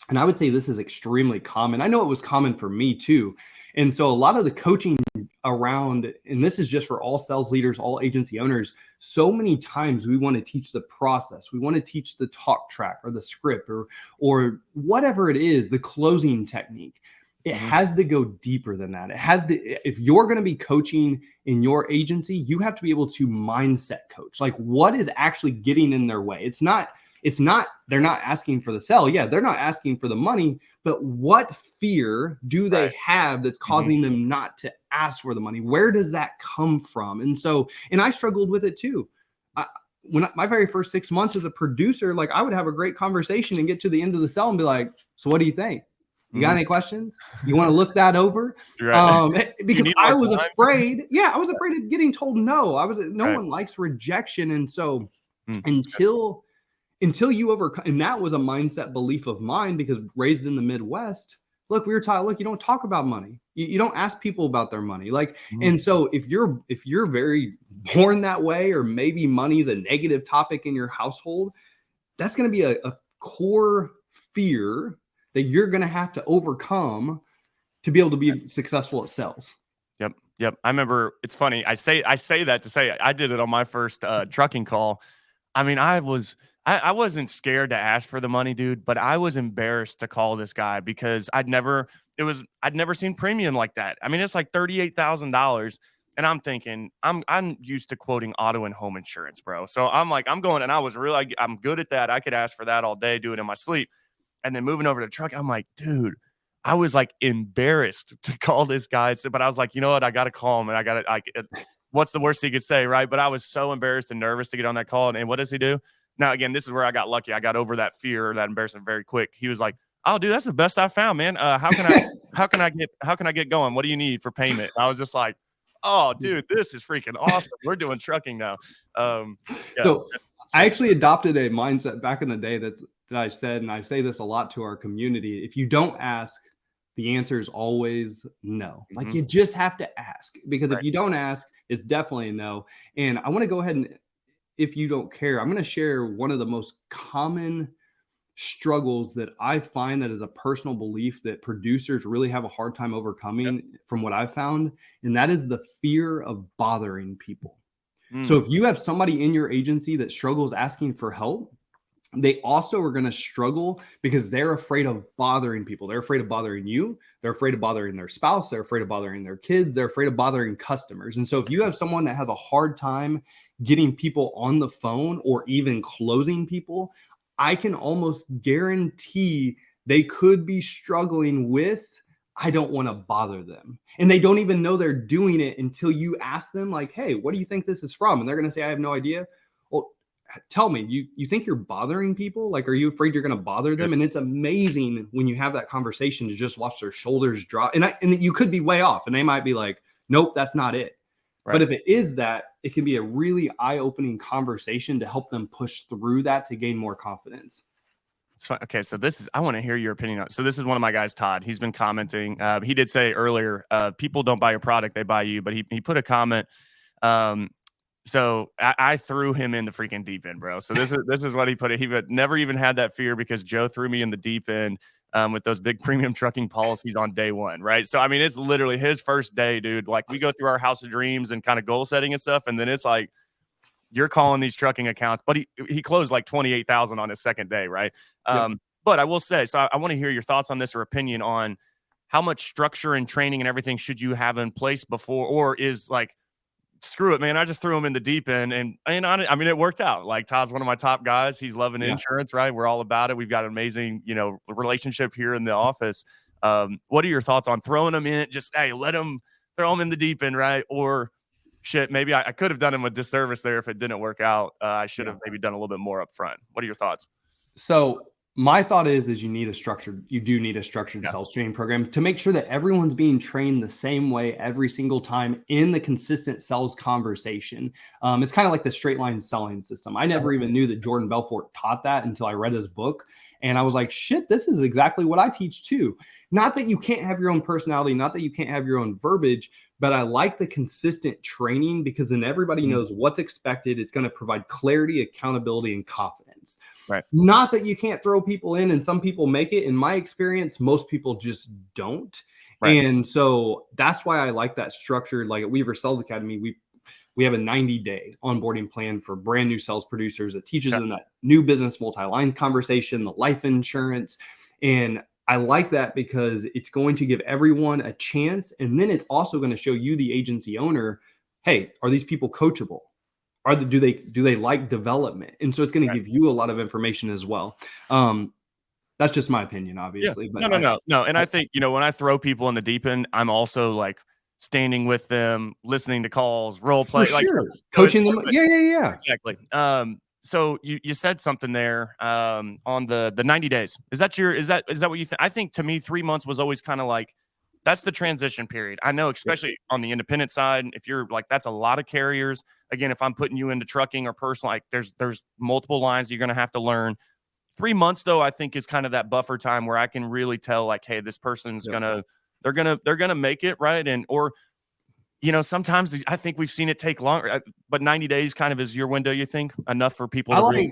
[SPEAKER 3] and I would say this is extremely common. I know it was common for me too, and so a lot of the coaching around, and this is just for all sales leaders, all agency owners, so many times we want to teach the process, we want to teach the talk track or the script or whatever it is, the closing technique. It has to go deeper than that. It has to, if you're going to be coaching in your agency, you have to be able to mindset coach. Like, what is actually getting in their way? It's not, they're not asking for the sell. Yeah, they're not asking for the money, but what fear do they have that's causing them not to ask for the money? Where does that come from? And so, and I struggled with it too. My very first 6 months as a producer, like I would have a great conversation and get to the end of the sell and be like, so what do you think? You got any questions? You want to look that over?
[SPEAKER 2] Right.
[SPEAKER 3] Because I was afraid. Yeah, I was afraid of getting told no. No one likes rejection. And so until you overcome, and that was a mindset belief of mine because raised in the Midwest, look, we were taught, look, you don't talk about money. You don't ask people about their money. Like, and so if you're very born that way, or maybe money is a negative topic in your household, that's going to be a core fear that you're going to have to overcome to be able to be successful at sales.
[SPEAKER 2] Yep. I remember, it's funny. I say that to say I did it on my first trucking call. I mean, I wasn't scared to ask for the money, dude, but I was embarrassed to call this guy because I'd never seen premium like that. I mean, it's like $38,000. And I'm thinking, I'm used to quoting auto and home insurance, bro. So I'm like, I'm going, and I'm good at that. I could ask for that all day, do it in my sleep. And then moving over to the truck, I'm like, dude, I was like embarrassed to call this guy. But I was like, you know what? I got to call him, and what's the worst he could say, right? But I was so embarrassed and nervous to get on that call. And what does he do? Now, again, this is where I got lucky. I got over that fear, that embarrassment very quick. He was like, oh, dude, that's the best I found, man. How can I get going? What do you need for payment? And I was just like, oh, dude, this is freaking awesome. We're doing trucking now.
[SPEAKER 3] So I actually adopted a mindset back in the day that I said, and I say this a lot to our community. If you don't ask, the answer is always no. Like, you just have to ask, because if you don't ask, it's definitely a no. And I want to go ahead and, if you don't care, I'm going to share one of the most common struggles that I find that is a personal belief that producers really have a hard time overcoming from what I've found. And that is the fear of bothering people. So if you have somebody in your agency that struggles asking for help, they also are going to struggle because they're afraid of bothering people. They're afraid of bothering you. They're afraid of bothering their spouse. They're afraid of bothering their kids. They're afraid of bothering customers. And so if you have someone that has a hard time getting people on the phone or even closing people, I can almost guarantee they could be struggling with, I don't want to bother them. And they don't even know they're doing it until you ask them, like, hey, what do you think this is from? And they're going to say, I have no idea. Well, tell me, you think you're bothering people? Like, are you afraid you're going to bother them? And it's amazing when you have that conversation to just watch their shoulders drop. And you could be way off, and they might be like, nope, that's not it. Right. But if it is that, it can be a really eye-opening conversation to help them push through that to gain more confidence.
[SPEAKER 2] So, okay, so I want to hear your opinion on it. So this is one of my guys, Todd. He's been commenting. He did say earlier, people don't buy your product, they buy you. But he put a comment. So I threw him in the freaking deep end, bro. So this is what he put it. He never even had that fear because Joe threw me in the deep end with those big premium trucking policies on day one, right? So, I mean, it's literally his first day, dude. Like, we go through our house of dreams and kind of goal setting and stuff, and then it's like, you're calling these trucking accounts, but he closed like 28,000 on his second day, right? But I will say, so I want to hear your thoughts on this or opinion on how much structure and training and everything should you have in place before, or is like, screw it, man, I just threw him in the deep end, and I mean, it worked out. Like, Todd's one of my top guys. He's loving insurance, right? We're all about it. We've got an amazing, relationship here in the office. What are your thoughts on throwing him in? Just, hey, throw him in the deep end, right? Or shit, maybe I could have done him a disservice there if it didn't work out. I should have maybe done a little bit more up front. What are your thoughts?
[SPEAKER 3] So My thought is you do need a structured
[SPEAKER 2] Yeah.
[SPEAKER 3] sales training program to make sure that everyone's being trained the same way every single time in the consistent sales conversation. It's kind of like the straight line selling system. I never even knew that Jordan Belfort taught that until I read his book. And I was like, shit, this is exactly what I teach too. Not that you can't have your own personality, not that you can't have your own verbiage, but I like the consistent training because then everybody knows what's expected. It's going to provide clarity, accountability, and confidence.
[SPEAKER 2] Right.
[SPEAKER 3] Not that you can't throw people in and some people make it. In my experience, most people just don't.
[SPEAKER 2] Right.
[SPEAKER 3] And so that's why I like that structure. Like at Weaver Sales Academy, we have a 90-day onboarding plan for brand new sales producers that teaches them that new business multi-line conversation, the life insurance. And I like that because it's going to give everyone a chance. And then it's also going to show you, the agency owner, hey, are these people coachable? Do they like development? And so it's going to give you a lot of information as well. That's just my opinion, obviously.
[SPEAKER 2] Yeah.
[SPEAKER 3] But
[SPEAKER 2] No. And I think, when I throw people in the deep end, I'm also like standing with them, listening to calls, role play,
[SPEAKER 3] for
[SPEAKER 2] like
[SPEAKER 3] sure.
[SPEAKER 2] so
[SPEAKER 3] Coaching them. Yeah.
[SPEAKER 2] exactly. So you said something there on the 90 days. Is that what you think? I think to me 3 months was always kind of like that's the transition period. I know, especially on the independent side, if you're like that's a lot of carriers. Again, if I'm putting you into trucking or personal, like there's multiple lines you're going to have to learn. 3 months though, I think is kind of that buffer time where I can really tell like, hey, this person's they're gonna make it, right? And or sometimes I think we've seen it take longer, but 90 days kind of is your window, you think? Enough for people to really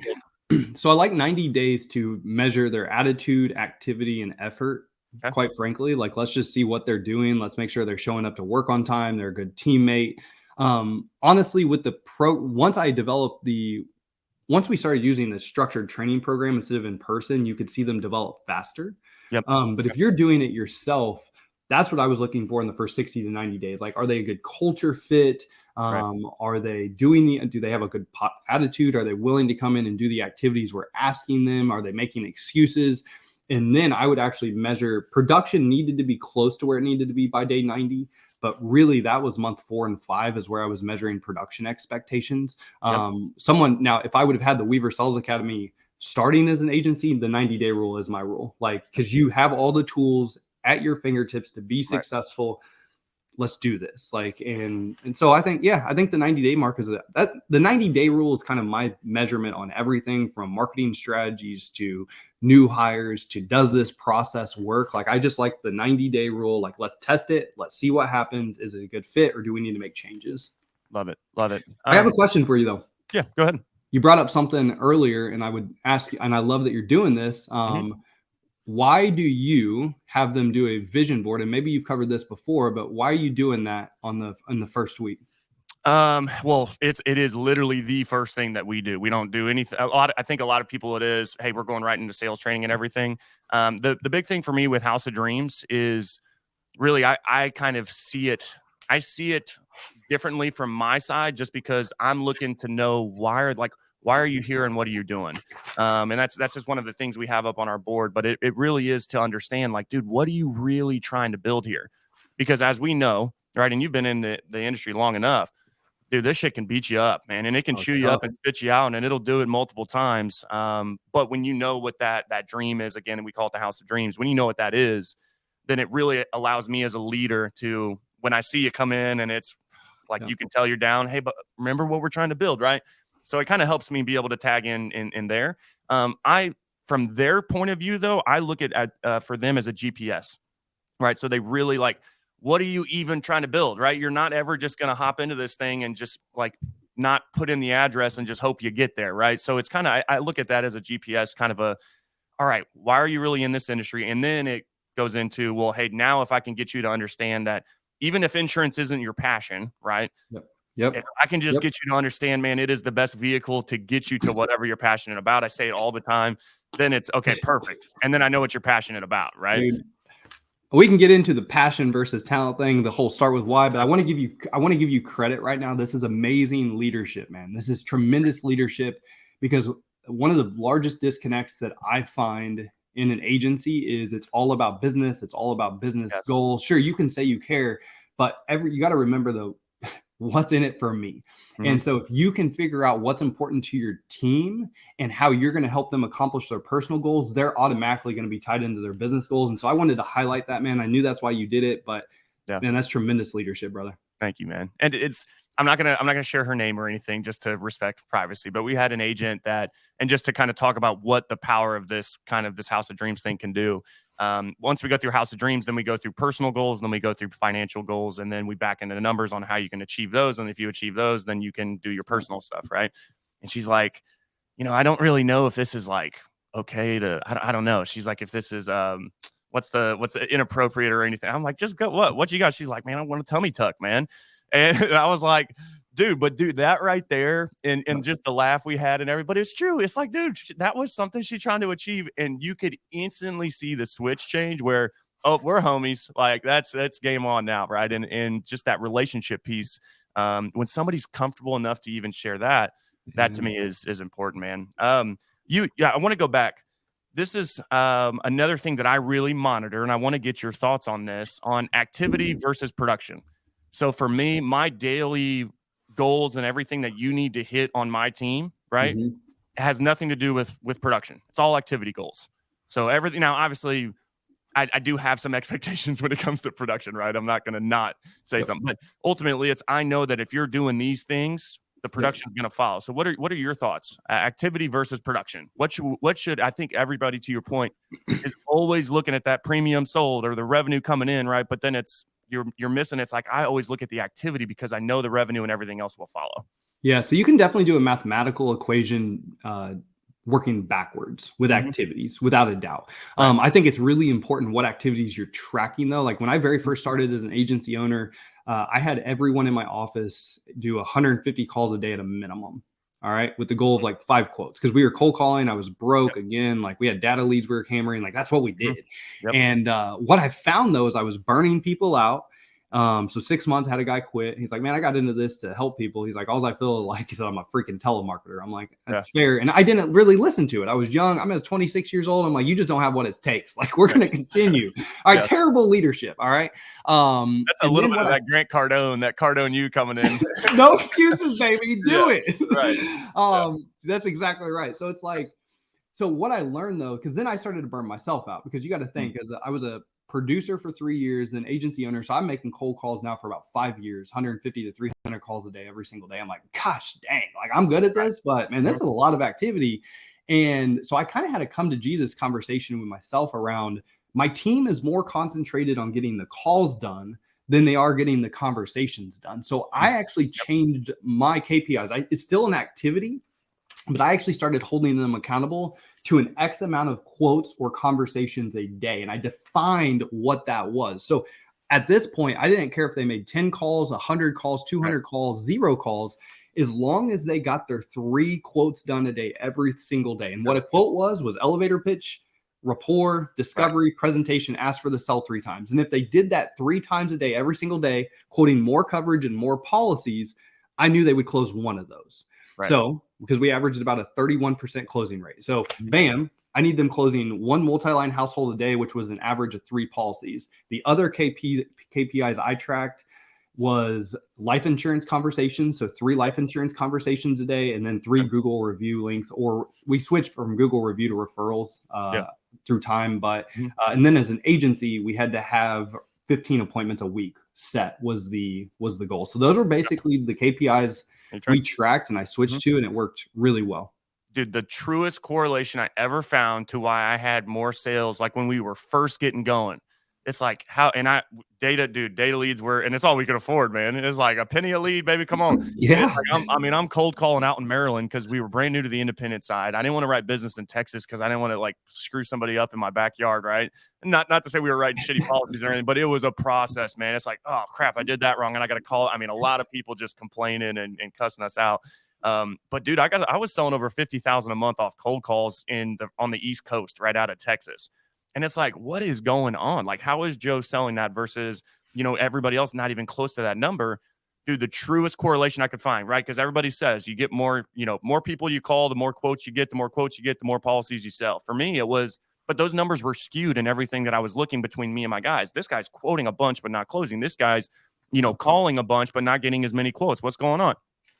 [SPEAKER 3] So I like 90 days to measure their attitude, activity, and effort.
[SPEAKER 2] Okay.
[SPEAKER 3] Quite frankly, like let's just see what they're doing. Let's make sure they're showing up to work on time. They're a good teammate. Honestly, with the once we started using the structured training program instead of in person, you could see them develop faster.
[SPEAKER 2] Yep.
[SPEAKER 3] But if you're doing it yourself, that's what I was looking for in the first 60 to 90 days. Like, are they a good culture fit? Are they do they have a good attitude? Are they willing to come in and do the activities we're asking them? Are they making excuses? And then I would actually measure production needed to be close to where it needed to be by day 90. But really, that was month 4 and 5 is where I was measuring production expectations. Now, if I would have had the Weaver Sales Academy starting as an agency, the 90-day rule is my rule. Like, because you have all the tools at your fingertips to be successful. Let's do this. Like, and so I think the 90-day mark is that the 90-day rule is kind of my measurement on everything from marketing strategies to new hires to does this process work? Like, I just like the 90-day rule. Like, let's test it. Let's see what happens. Is it a good fit or do we need to make changes?
[SPEAKER 2] Love it. Love it.
[SPEAKER 3] I have a question for you though.
[SPEAKER 2] Yeah, go ahead.
[SPEAKER 3] You brought up something earlier and I would ask you, and I love that you're doing this. Why do you have them do a vision board? And maybe you've covered this before, but why are you doing that in the first week?
[SPEAKER 2] Well, it is literally the first thing that we do. We don't do anything. I think a lot of people it is, hey, we're going right into sales training and everything. The big thing for me with House of Dreams is really I kind of see it. I see it differently from my side just because I'm looking to know why are you here and what are you doing? And that's just one of the things we have up on our board. But it really is to understand, like, dude, what are you really trying to build here? Because as we know, right, and you've been in the industry long enough, dude, this shit can beat you up, man, and it can chew you up and spit you out, and it'll do it multiple times. But when you know what that dream is, again, and we call it the House of Dreams, when you know what that is, then it really allows me as a leader to, when I see you come in and it's like you can tell you're down, hey, but remember what we're trying to build, right? So it kind of helps me be able to tag in there. From their point of view, though, I look at for them as a GPS, right? So they really like, what are you even trying to build, right? You're not ever just going to hop into this thing and just like not put in the address and just hope you get there, right? So it's kind of, I look at that as a GPS, kind of all right, why are you really in this industry? And then it goes into, well, hey, now if I can get you to understand that even if insurance isn't your passion, right?
[SPEAKER 3] Yep.
[SPEAKER 2] If I can just get you to understand, man, it is the best vehicle to get you to whatever you're passionate about. I say it all the time. Then it's okay, perfect. And then I know what you're passionate about, right?
[SPEAKER 3] Dude, we can get into the passion versus talent thing, the whole start with why, but I want to give you credit right now. This is amazing leadership, man. This is tremendous leadership because one of the largest disconnects that I find in an agency is it's all about business. It's all about business goals. Sure, you can say you care, but you got to remember though, what's in it for me.
[SPEAKER 2] Mhm.
[SPEAKER 3] And so if you can figure out what's important to your team and how you're going to help them accomplish their personal goals, they're automatically going to be tied into their business goals. And so I wanted to highlight that, man. I knew that's why you did it, but
[SPEAKER 2] Yeah.
[SPEAKER 3] man, that's tremendous leadership, brother.
[SPEAKER 2] Thank you, man. And I'm not gonna share her name or anything just to respect privacy, but we had an agent that, and just to kind of talk about what the power of this House of Dreams thing can do. Once we go through House of Dreams, then we go through personal goals, then we go through financial goals, and then we back into the numbers on how you can achieve those. And if you achieve those, then you can do your personal stuff, right? And she's like, I don't really know if this is like okay to, I don't know. She's like, if this is what's inappropriate or anything. I'm like, just go. What you got? She's like, man, I want a tummy tuck, man. And I was like, dude, that right there, and just the laugh we had and everybody, it's true. It's like, dude, that was something she's trying to achieve, and you could instantly see the switch change where, oh, we're homies. Like that's game on now, right? And just that relationship piece. When somebody's comfortable enough to even share that to me is important, man. I want to go back. This is another thing that I really monitor, and I want to get your thoughts on this, on activity versus production. So for me, my daily goals and everything that you need to hit on my team, right, has nothing to do with production. It's all activity goals. So everything, now, obviously, I do have some expectations when it comes to production, right? I'm not going to not say something, but ultimately, I know that if you're doing these things, the production is going to follow. So what are your thoughts? Activity versus production. What should I think everybody, to your point, is always looking at that premium sold or the revenue coming in, right? But then you're missing. It's like I always look at the activity because I know the revenue and everything else will follow.
[SPEAKER 3] Yeah, so you can definitely do a mathematical equation working backwards with activities, without a doubt.
[SPEAKER 2] Right.
[SPEAKER 3] I think it's really important what activities you're tracking, though. Like when I very first started as an agency owner, I had everyone in my office do 150 calls a day at a minimum. All right, with the goal of like 5 quotes, because we were cold calling. I was broke again. Like we had data leads we were hammering. Like that's what we did.
[SPEAKER 2] Yep.
[SPEAKER 3] And what I found though is I was burning people out. So 6 months, had a guy quit. He's like, man, I got into this to help people. He's like, all I feel like is I'm a freaking telemarketer. I'm like, that's fair. And I didn't really listen to it. I was young. I'm 26 years old. I'm like, you just don't have what it takes. Like, we're going to continue. All right. Terrible leadership. All right.
[SPEAKER 2] That's a little bit of that Grant Cardone, that Cardone you coming in.
[SPEAKER 3] No excuses, baby. Do it.
[SPEAKER 2] Right.
[SPEAKER 3] That's exactly right. So it's like, so what I learned though, because then I started to burn myself out, because you got to think, as I was a producer for 3 years, then agency owner. So I'm making cold calls now for about 5 years, 150 to 300 calls a day, every single day. I'm like, gosh, dang, like I'm good at this, but man, this is a lot of activity. And so I kind of had a come to Jesus conversation with myself around, my team is more concentrated on getting the calls done than they are getting the conversations done. So I actually changed my KPIs. It's still an activity, but I actually started holding them accountable to an X amount of quotes or conversations a day. And I defined what that was. So at this point, I didn't care if they made 10 calls, 100 calls, 200 calls, 0 calls, as long as they got their 3 quotes done a day, every single day. And what a quote was elevator pitch, rapport, discovery, presentation, ask for the sell 3 times. And if they did that 3 times a day, every single day, quoting more coverage and more policies, I knew they would close one of those. Right. So because we averaged about a 31% closing rate. So bam, I need them closing 1 multi-line household a day, which was an average of 3 policies. The other KPIs I tracked was life insurance conversations. So 3 life insurance conversations a day, and then 3 Google review links, or we switched from Google review to referrals through time. But and then as an agency, we had to have 15 appointments a week set was the goal. So those were basically the KPIs we tracked, and I switched to, and it worked really well.
[SPEAKER 2] Dude, the truest correlation I ever found to why I had more sales, like when we were first getting going, it's like data leads were, and it's all we could afford, man. It's like a penny a lead, baby. Come on.
[SPEAKER 3] Yeah.
[SPEAKER 2] Like I'm cold calling out in Maryland because we were brand new to the independent side. I didn't want to write business in Texas because I didn't want to like screw somebody up in my backyard, right? Not to say we were writing shitty policies or anything, but it was a process, man. It's like, oh crap, I did that wrong, and I got to call. I mean, a lot of people just complaining and cussing us out. But dude, I was selling over 50,000 a month off cold calls on the East Coast, right out of Texas. And it's like, what is going on? Like, how is Joe selling that versus, everybody else not even close to that number? Dude, the truest correlation I could find, right? Because everybody says you get more, more people you call, the more quotes you get, the more quotes you get, the more policies you sell. For me, it was, but those numbers were skewed in everything that I was looking between me and my guys. This guy's quoting a bunch, but not closing. This guy's calling a bunch, but not getting as many quotes. What's going on?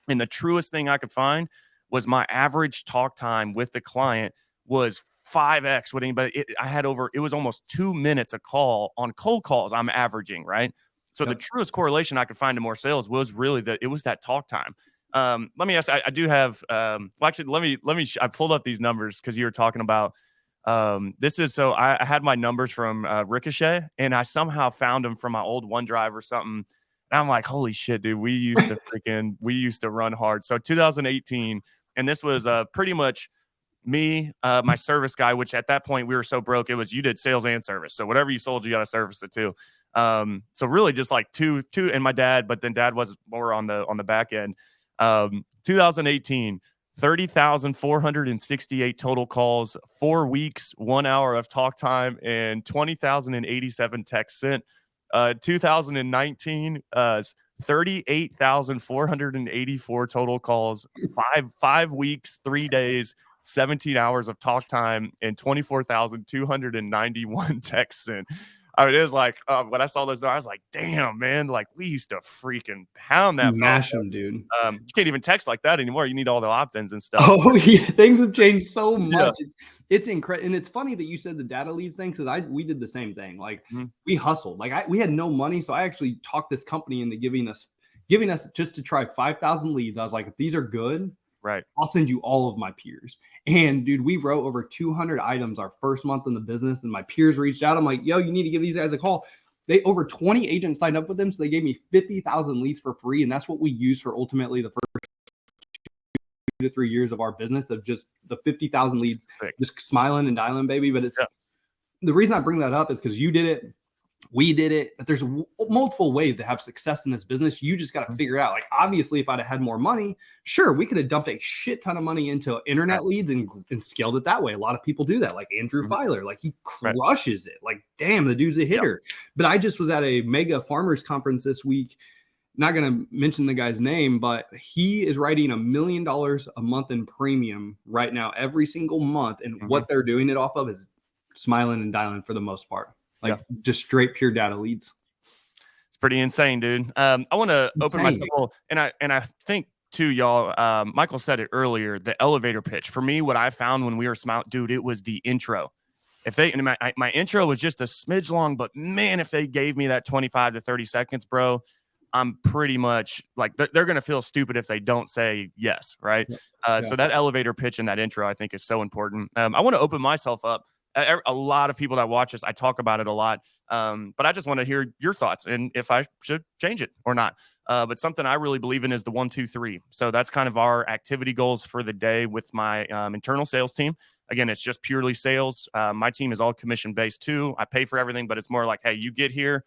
[SPEAKER 2] And the truest thing I could find was my average talk time with the client was 5x what anybody. It was almost 2 minutes a call on cold calls I'm averaging, right? So the truest correlation I could find to more sales was really that it was that talk time. Let me ask. I do have. Actually, let me. I pulled up these numbers because you were talking about. This is so. I had my numbers from Ricochet, and I somehow found them from my old OneDrive or something. And I'm like, holy shit, dude. We used to run hard. So 2018, and this was pretty much me, my service guy, which at that point we were so broke, it was you did sales and service. So whatever you sold, you got to service it too. So really just like two, and my dad, but then dad was more on the back end. 2018, 30,468 total calls, 4 weeks, 1 hour of talk time, and 20,087 texts sent. 2019, 38,484 total calls, 5 weeks, 3 days, 17 hours of talk time, and 24,291 texts sent. I mean, it was like when I saw those, I was like, "Damn, man! Like we used to freaking pound that,
[SPEAKER 3] mash them, dude."
[SPEAKER 2] You can't even text like that anymore. You need all the opt-ins and stuff.
[SPEAKER 3] Oh yeah, things have changed so much. Yeah. It's incredible, and it's funny that you said the data leads thing because we did the same thing. Like we hustled. Like we had no money, so I actually talked this company into giving us just to try 5,000 leads. I was like, if these are good,
[SPEAKER 2] right,
[SPEAKER 3] I'll send you all of my peers. And dude, we wrote over 200 items our first month in the business, and my peers reached out. I'm like, yo, you need to give these guys a call. They over 20 agents signed up with them, so they gave me 50,000 leads for free, and that's what we use for ultimately the first 2 to 3 years of our business, of just the 50,000 leads, just smiling and dialing, baby. But it's the reason I bring that up is because you did it. We did it, but there's multiple ways to have success in this business. You just got to figure out, like, obviously if I'd have had more money, sure, we could have dumped a shit ton of money into internet leads and scaled it that way. A lot of people do that, like Andrew Filer, like he crushes it. Like, damn, the dude's a hitter. But I just was at a mega farmers conference this week. Not going to mention the guy's name, but he is writing $1 million a month in premium right now, every single month. And what they're doing it off of is smiling and dialing for the most part. Like just straight pure data leads.
[SPEAKER 2] It's pretty insane, dude. I want to open myself, and I think too, y'all. Michael said it earlier. The elevator pitch for me. What I found when we were dude, it was the intro. If my intro was just a smidge long, but man, if they gave me that 25 to 30 seconds, bro, I'm pretty much like they're gonna feel stupid if they don't say yes, right? So that elevator pitch and that intro, I think, is so important. I want to open myself up. A lot of people that watch us, I talk about it a lot, but I just want to hear your thoughts and if I should change it or not. But something I really believe in is the 1, 2, 3. So that's kind of our activity goals for the day with my internal sales team. Again, it's just purely sales. My team is all commission based too. I pay for everything, but it's more like, hey, you get here,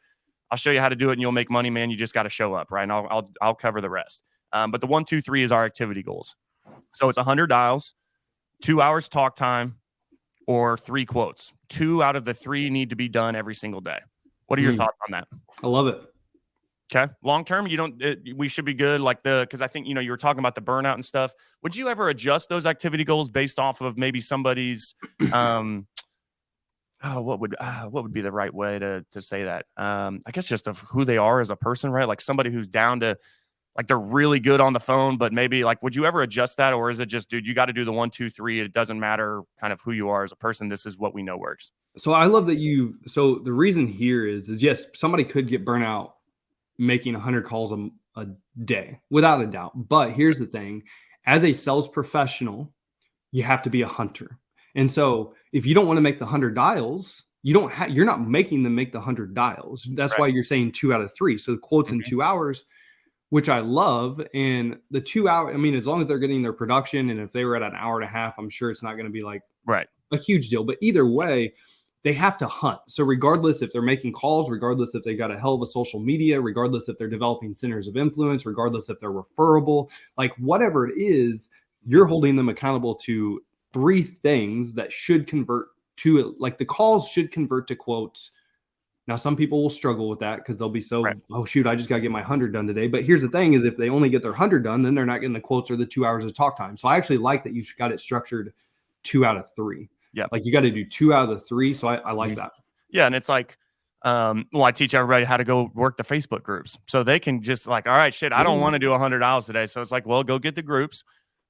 [SPEAKER 2] I'll show you how to do it, and you'll make money, man. You just got to show up, right? And I'll cover the rest. But the 1, 2, 3 is our activity goals. So it's 100 dials, 2 hours talk time, or 3 quotes. 2 out of the 3 need to be done every single day. What are your thoughts on that?
[SPEAKER 3] I love it.
[SPEAKER 2] Okay. Long term, we should be good. Because I think, you were talking about the burnout and stuff. Would you ever adjust those activity goals based off of maybe somebody's, what would be the right way to say that? I guess just of who they are as a person, right? Like somebody who's down to, like they're really good on the phone, but maybe like, would you ever adjust that? Or is it just, dude, you got to do the 1, 2, 3. It doesn't matter kind of who you are as a person. This is what we know works.
[SPEAKER 3] So I love that so the reason here is yes, somebody could get burnt out making 100 calls a day without a doubt. But here's the thing, as a sales professional, you have to be a hunter. And so if you don't want to make the 100 dials, you're not making them make the 100 dials. That's why you're saying 2 out of 3. So the quotes in 2 hours, which I love. And the 2 hour, I mean, as long as they're getting their production, and if they were at an hour and a half, I'm sure it's not going to be like a huge deal. But either way, they have to hunt. So regardless if they're making calls, regardless if they got a hell of a social media, regardless if they're developing centers of influence, regardless if they're referable, like whatever it is, you're holding them accountable to 3 things that should convert to it. Like the calls should convert to quotes. Now, some people will struggle with that because they'll be so, oh, shoot, I just got to get my 100 done today. But here's the thing is if they only get their 100 done, then they're not getting the quotes or the 2 hours of talk time. So I actually like that you've got it structured 2 out of 3.
[SPEAKER 2] Yeah.
[SPEAKER 3] Like you got to do 2 out of the 3. So I like that.
[SPEAKER 2] Yeah. And it's like, Well, I teach everybody how to go work the Facebook groups. So they can just like, all right, shit, I don't want to do $100 today. So it's like, well, go get the groups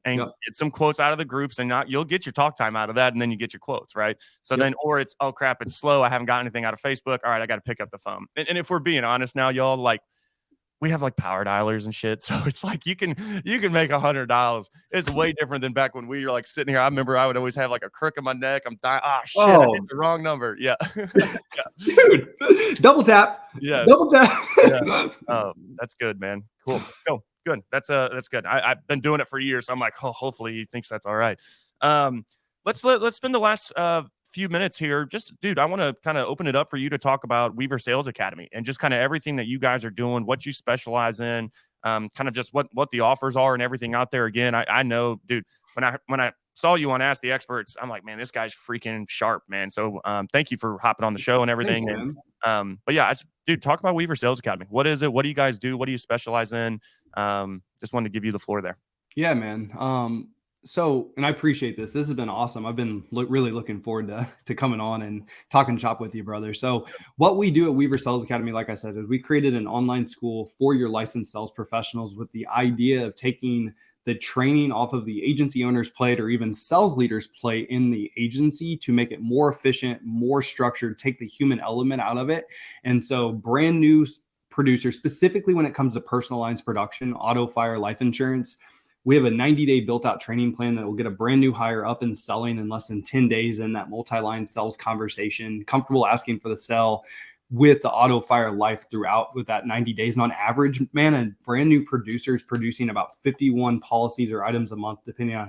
[SPEAKER 2] and get some quotes out of the groups, and you'll get your talk time out of that, and then you get your quotes, right? So then, or it's, oh crap, it's slow, I haven't got anything out of Facebook. All right, I got to pick up the phone. And if we're being honest now, y'all, like, we have like power dialers and shit. So it's like you can make $100. It's way different than back when we were like sitting here. I remember I would always have like a crook in my neck. I'm dying. Ah, shit, I hit the wrong number. Yeah.
[SPEAKER 3] Dude, double tap.
[SPEAKER 2] Yes.
[SPEAKER 3] Double tap.
[SPEAKER 2] Yeah. Oh, that's good, man. Cool. Good. That's good. I've been doing it for years. So I'm like, oh, hopefully he thinks that's all right. Let's spend the last few minutes here. Just, dude, I want to kind of open it up for you to talk about Weaver Sales Academy and just kind of everything that you guys are doing, what you specialize in, kind of just what the offers are and everything out there. Again, I know, dude, when I saw you on Ask the Experts, I'm like, man, this guy's freaking sharp, man. So thank you for hopping on the show and everything.
[SPEAKER 3] Thanks,
[SPEAKER 2] and but yeah, dude, talk about Weaver Sales Academy. What is it? What do you guys do? What do you specialize in? Just wanted to give you the floor there.
[SPEAKER 3] Yeah, man. So, and I appreciate this. This has been awesome. I've been really looking forward to coming on and talking shop with you, brother. So what we do at Weaver Sales Academy, like I said, is we created an online school for your licensed sales professionals with the idea of taking the training off of the agency owner's plate or even sales leaders' plate in the agency to make it more efficient, more structured, take the human element out of it. And so brand new producers, specifically when it comes to personal lines production, auto, fire, life insurance, we have a 90-day built-out training plan that will get a brand new hire up and selling in less than 10 days in that multi-line sales conversation, comfortable asking for the sell with the auto, fire, life throughout with that 90 days. And on average, man, a brand new producer is producing about 51 policies or items a month, depending on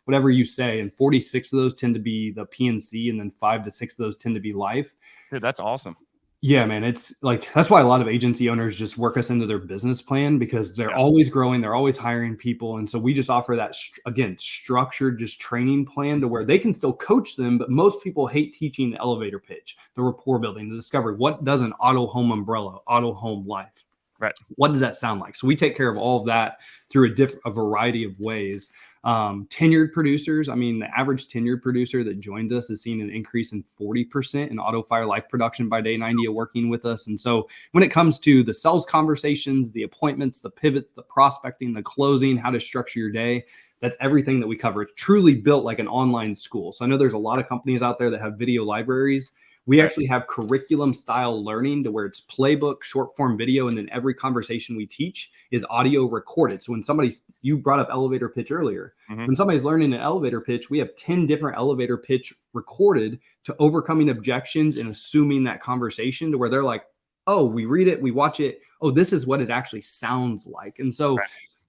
[SPEAKER 3] whatever you say. And 46 of those tend to be the PNC, and then 5 to 6 of those tend to be life.
[SPEAKER 2] Dude, that's awesome.
[SPEAKER 3] Yeah, man. It's like, that's why a lot of agency owners just work us into their business plan, because they're always growing. They're always hiring people. And so we just offer that, again, structured just training plan to where they can still coach them. But most people hate teaching the elevator pitch, the rapport building, the discovery. What does an auto home umbrella, auto home life?
[SPEAKER 2] Right.
[SPEAKER 3] What does that sound like? So we take care of all of that through a variety of ways. Tenured producers. I mean, the average tenured producer that joins us has seen an increase in 40% in auto, fire, life production by day 90 of working with us. And so when it comes to the sales conversations, the appointments, the pivots, the prospecting, the closing, how to structure your day, that's everything that we cover. It's truly built like an online school. So I know there's a lot of companies out there that have video libraries. We actually have curriculum style learning to where it's playbook, short form video, and then every conversation we teach is audio recorded. So when you brought up elevator pitch earlier, when somebody's learning an elevator pitch, we have 10 different elevator pitch recorded to overcoming objections and assuming that conversation to where they're like, oh, we read it, we watch it. Oh, this is what it actually sounds like. And so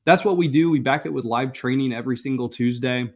[SPEAKER 3] that's what we do. We back it with live training every single Tuesday,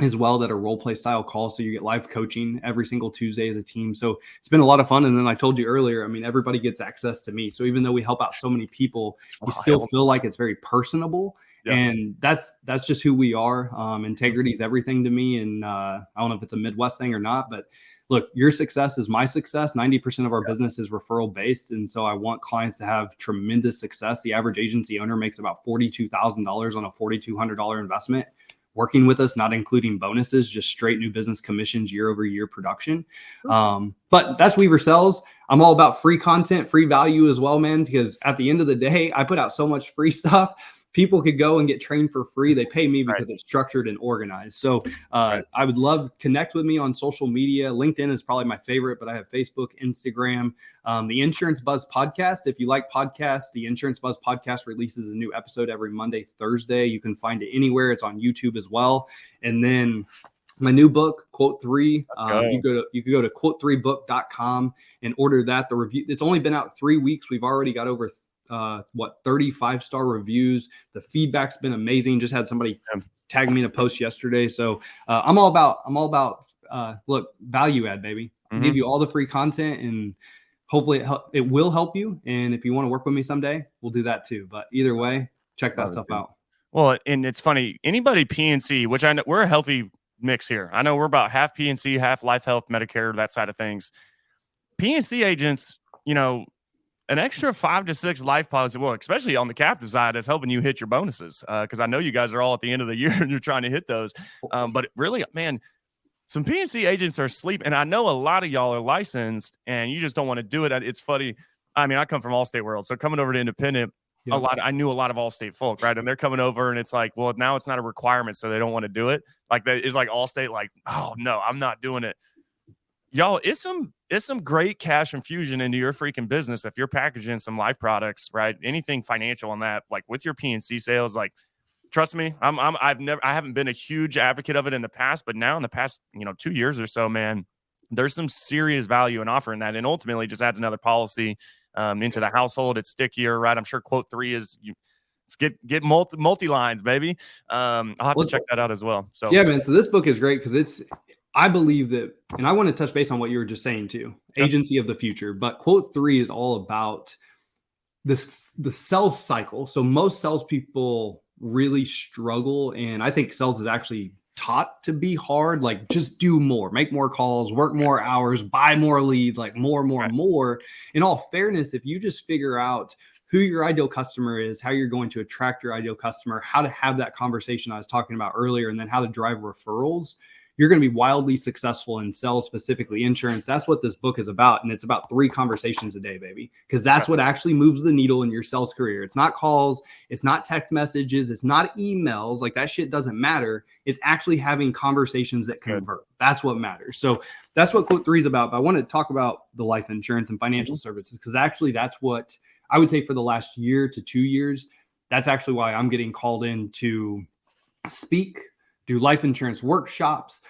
[SPEAKER 3] as well, that are role play style calls. So you get live coaching every single Tuesday as a team. So it's been a lot of fun. And then I told you earlier, I mean, everybody gets access to me. So even though we help out so many people, you still feel like it's very personable. Yeah. And that's just who we are. Integrity is everything to me. And I don't know if it's a Midwest thing or not, but look, your success is my success. 90% of our business is referral based. And so I want clients to have tremendous success. The average agency owner makes about $42,000 on a $4,200 investment working with us, not including bonuses, just straight new business commissions, year over year production. But that's Weaver Sales. I'm all about free content, free value as well, man, because at the end of the day, I put out so much free stuff. People could go and get trained for free. They pay me because it's structured and organized. So I would love to connect with me on social media. LinkedIn is probably my favorite, but I have Facebook, Instagram, the Insurance Buzz podcast. If you like podcasts, the Insurance Buzz podcast releases a new episode every Monday, Thursday. You can find it anywhere. It's on YouTube as well. And then my new book, Quote 3, you can go to quote3book.com and order that. The review, it's only been out 3 weeks. We've already got over 35-star reviews. The feedback's been amazing. Just had somebody tag me in a post yesterday. So I'm all about look, value add, baby. I'll give you all the free content, and hopefully it will help you. And if you want to work with me someday, we'll do that too. But either way, check that stuff out.
[SPEAKER 2] Well, and it's funny, anybody PNC, which I know we're a healthy mix here. I know we're about half PNC, half life, health, Medicare, that side of things. PNC agents, you know, an extra 5 to 6 life policy, well, especially on the captive side, is helping you hit your bonuses. Because I know you guys are all at the end of the year and you're trying to hit those. But really, man, some PNC agents are asleep, and I know a lot of y'all are licensed, and you just don't want to do it. It's funny. I mean, I come from Allstate world, so coming over to independent, I knew a lot of Allstate folk, right? And they're coming over, and it's like, well, now it's not a requirement, so they don't want to do it. Like that is like Allstate, like, oh no, I'm not doing it. Y'all, it's some great cash infusion into your freaking business if you're packaging some life products, right? Anything financial on that, like with your PNC sales, like. Trust me, I haven't been a huge advocate of it in the past, but now in the past, 2 years or so, man, there's some serious value in offering that, and ultimately just adds another policy into the household. It's stickier, right? I'm sure quote 3 is get multi lines, baby. I'll have to check that out as well. So
[SPEAKER 3] yeah, man. So this book is great because I believe that, and I want to touch base on what you were just saying too, agency of the future. But quote 3 is all about the sales cycle. So most salespeople really struggle, and I think sales is actually taught to be hard. Like, just do more, make more calls, work more hours, buy more leads, like more. In all fairness, if you just figure out who your ideal customer is, how you're going to attract your ideal customer, how to have that conversation I was talking about earlier, and then how to drive referrals, you're going to be wildly successful in sales, specifically insurance. That's what this book is about. And it's about 3 conversations a day, baby, because that's what actually moves the needle in your sales career. It's not calls. It's not text messages. It's not emails. Like, that shit doesn't matter. It's actually having conversations that convert. That's what matters. So that's what quote 3 is about. But I want to talk about the life insurance and financial services, because actually that's what I would say for the last year to 2 years, that's actually why I'm getting called in to speak, do life insurance workshops,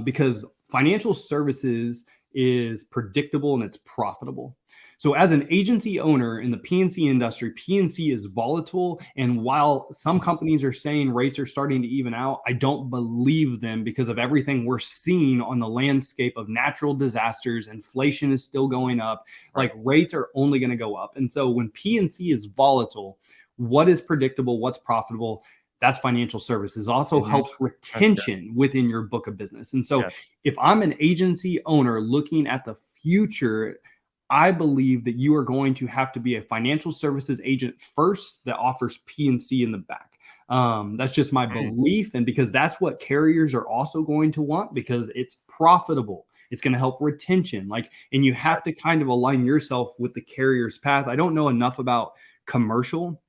[SPEAKER 3] because financial services is predictable and it's profitable. So as an agency owner in the PNC industry, PNC is volatile. And while some companies are saying rates are starting to even out, I don't believe them because of everything we're seeing on the landscape of natural disasters. Inflation is still going up. Like, rates are only going to go up. And so when PNC is volatile, what is predictable, what's profitable? That's financial services. Also helps retention within your book of business. And so if I'm an agency owner looking at the future, I believe that you are going to have to be a financial services agent first that offers PNC in the back. That's just my belief. And because that's what carriers are also going to want, because it's profitable. It's going to help retention. And you have to kind of align yourself with the carrier's path. I don't know enough about commercial.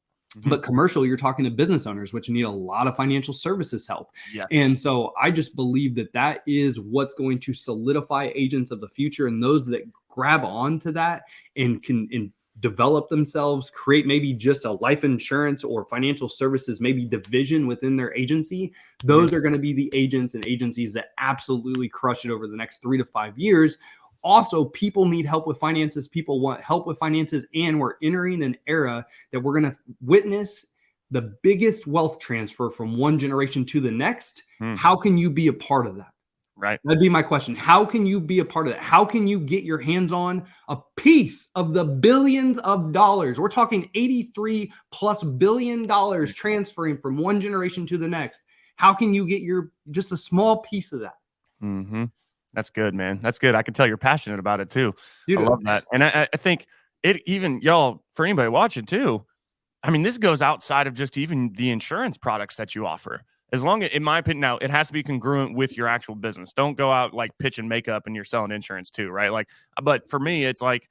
[SPEAKER 3] But commercial, you're talking to business owners, which need a lot of financial services help. And so I just believe that is what's going to solidify agents of the future, and those that grab onto that and can develop themselves, create maybe just a life insurance or financial services, maybe division within their agency. Those are going to be the agents and agencies that absolutely crush it over the next 3 to 5 years. Also, people need help with finances. People want help with finances. And we're entering an era that we're going to witness the biggest wealth transfer from one generation to the next. How can you be a part of that?
[SPEAKER 2] Right.
[SPEAKER 3] That'd be my question. How can you be a part of that? How can you get your hands on a piece of the billions of dollars? We're talking $83+ billion transferring from one generation to the next. How can you get just a small piece of that?
[SPEAKER 2] That's good, man. That's good. I can tell you're passionate about it too. I
[SPEAKER 3] Dude,
[SPEAKER 2] love that. And I think it even, y'all, for anybody watching too, I mean, this goes outside of just even the insurance products that you offer. As long as, in my opinion, now it has to be congruent with your actual business. Don't go out like pitching makeup and you're selling insurance too, right? Like, but for me, it's like,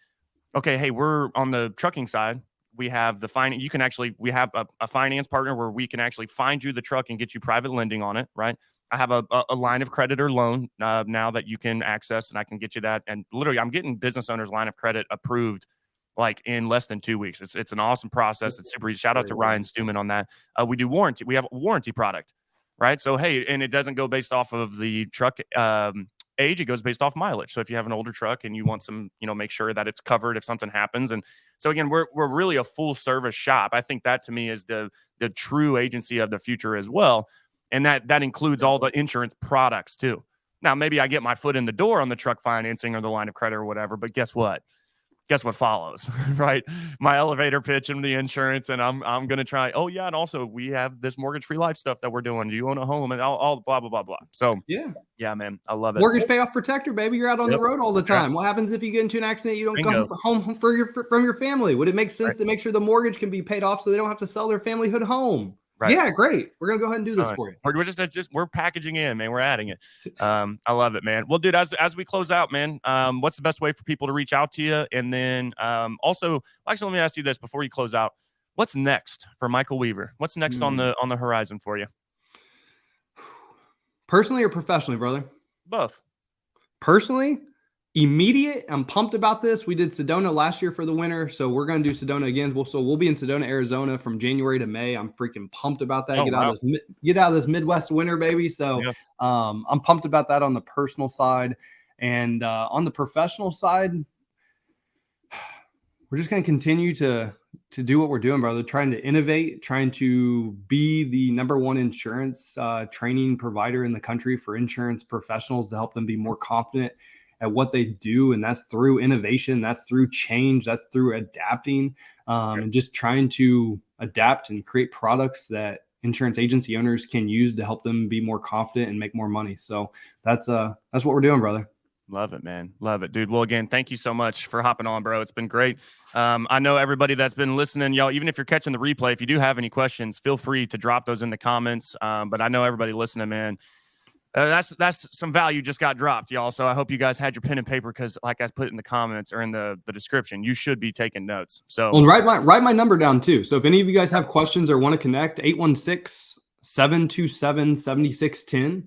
[SPEAKER 2] okay, hey, we're on the trucking side. We have the finance. We have a finance partner where we can actually find you the truck and get you private lending on it, right? I have a line of credit or loan now that you can access, and I can get you that. And literally, I'm getting business owners' line of credit approved like in less than 2 weeks. It's an awesome process. It's super easy. Shout out to Ryan Stuman on that. We do warranty. We have a warranty product, right? So, hey, and it doesn't go based off of the truck age. It goes based off mileage. So if you have an older truck and you want some, make sure that it's covered if something happens. And so again, we're really a full service shop. I think that to me is the true agency of the future as well. And that includes all the insurance products too. Now, maybe I get my foot in the door on the truck financing or the line of credit or whatever, but guess what? Guess what follows, right? My elevator pitch and the insurance, and I'm going to try. Oh yeah. And also we have this mortgage-free life stuff that we're doing. Do you own a home? And all blah, blah, blah, blah. So yeah, man, I love it.
[SPEAKER 3] Mortgage payoff protector, baby. You're out on the road all the time. What happens if you get into an accident? You don't come home from your family. Would it make sense to make sure the mortgage can be paid off so they don't have to sell their familyhood home?
[SPEAKER 2] Right.
[SPEAKER 3] Yeah, great. We're gonna go ahead and do this for you.
[SPEAKER 2] We're we're packaging in, man. We're adding it. I love it, man. Well, dude, as we close out, man, what's the best way for people to reach out to you? And then also, actually, let me ask you this before you close out: what's next for Michael Weaver? What's next on the horizon for you?
[SPEAKER 3] Personally or professionally, brother?
[SPEAKER 2] Both.
[SPEAKER 3] Personally, immediate. I'm pumped about this. We did Sedona last year for the winter, so we're going to do Sedona again. We'll be in Sedona, Arizona from January to May. I'm freaking pumped about that. Get out of this Midwest winter, baby. So I'm pumped about that on the personal side. And on the professional side, we're just going to continue to do what we're doing, brother. Trying to innovate, trying to be the #1 insurance training provider in the country for insurance professionals to help them be more confident at what they do. And that's through innovation. That's through change. That's through adapting and just trying to adapt and create products that insurance agency owners can use to help them be more confident and make more money. So that's what we're doing, brother.
[SPEAKER 2] Love it, man. Love it, dude. Well, again, thank you so much for hopping on, bro. It's been great. I know everybody that's been listening, y'all, even if you're catching the replay, if you do have any questions, feel free to drop those in the comments. But I know everybody listening, man, that's some value just got dropped, y'all. So I hope you guys had your pen and paper because, like I put in the comments or in the description, you should be taking notes. So
[SPEAKER 3] write my number down too. So if any of you guys have questions or want to connect, 816-727-7610.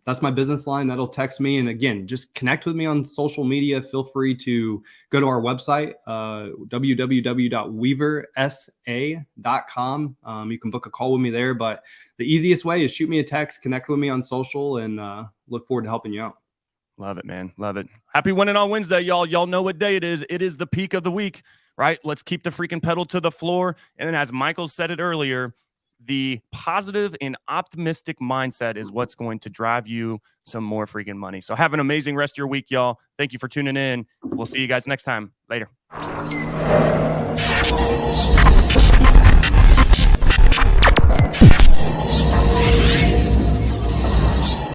[SPEAKER 3] That's my business line. That'll text me. And again, just connect with me on social media. Feel free to go to our website, www.weaversa.com. You can book a call with me there, but the easiest way is shoot me a text, connect with me on social, and look forward to helping you out.
[SPEAKER 2] Love it, man. Love it. Happy winning on Wednesday, y'all. Y'all know what day it is. It is the peak of the week, right? Let's keep the freaking pedal to the floor. And then as Michael said it earlier, the positive and optimistic mindset is what's going to drive you some more freaking money. So have an amazing rest of your week, y'all. Thank you for tuning in. We'll see you guys next time. Later.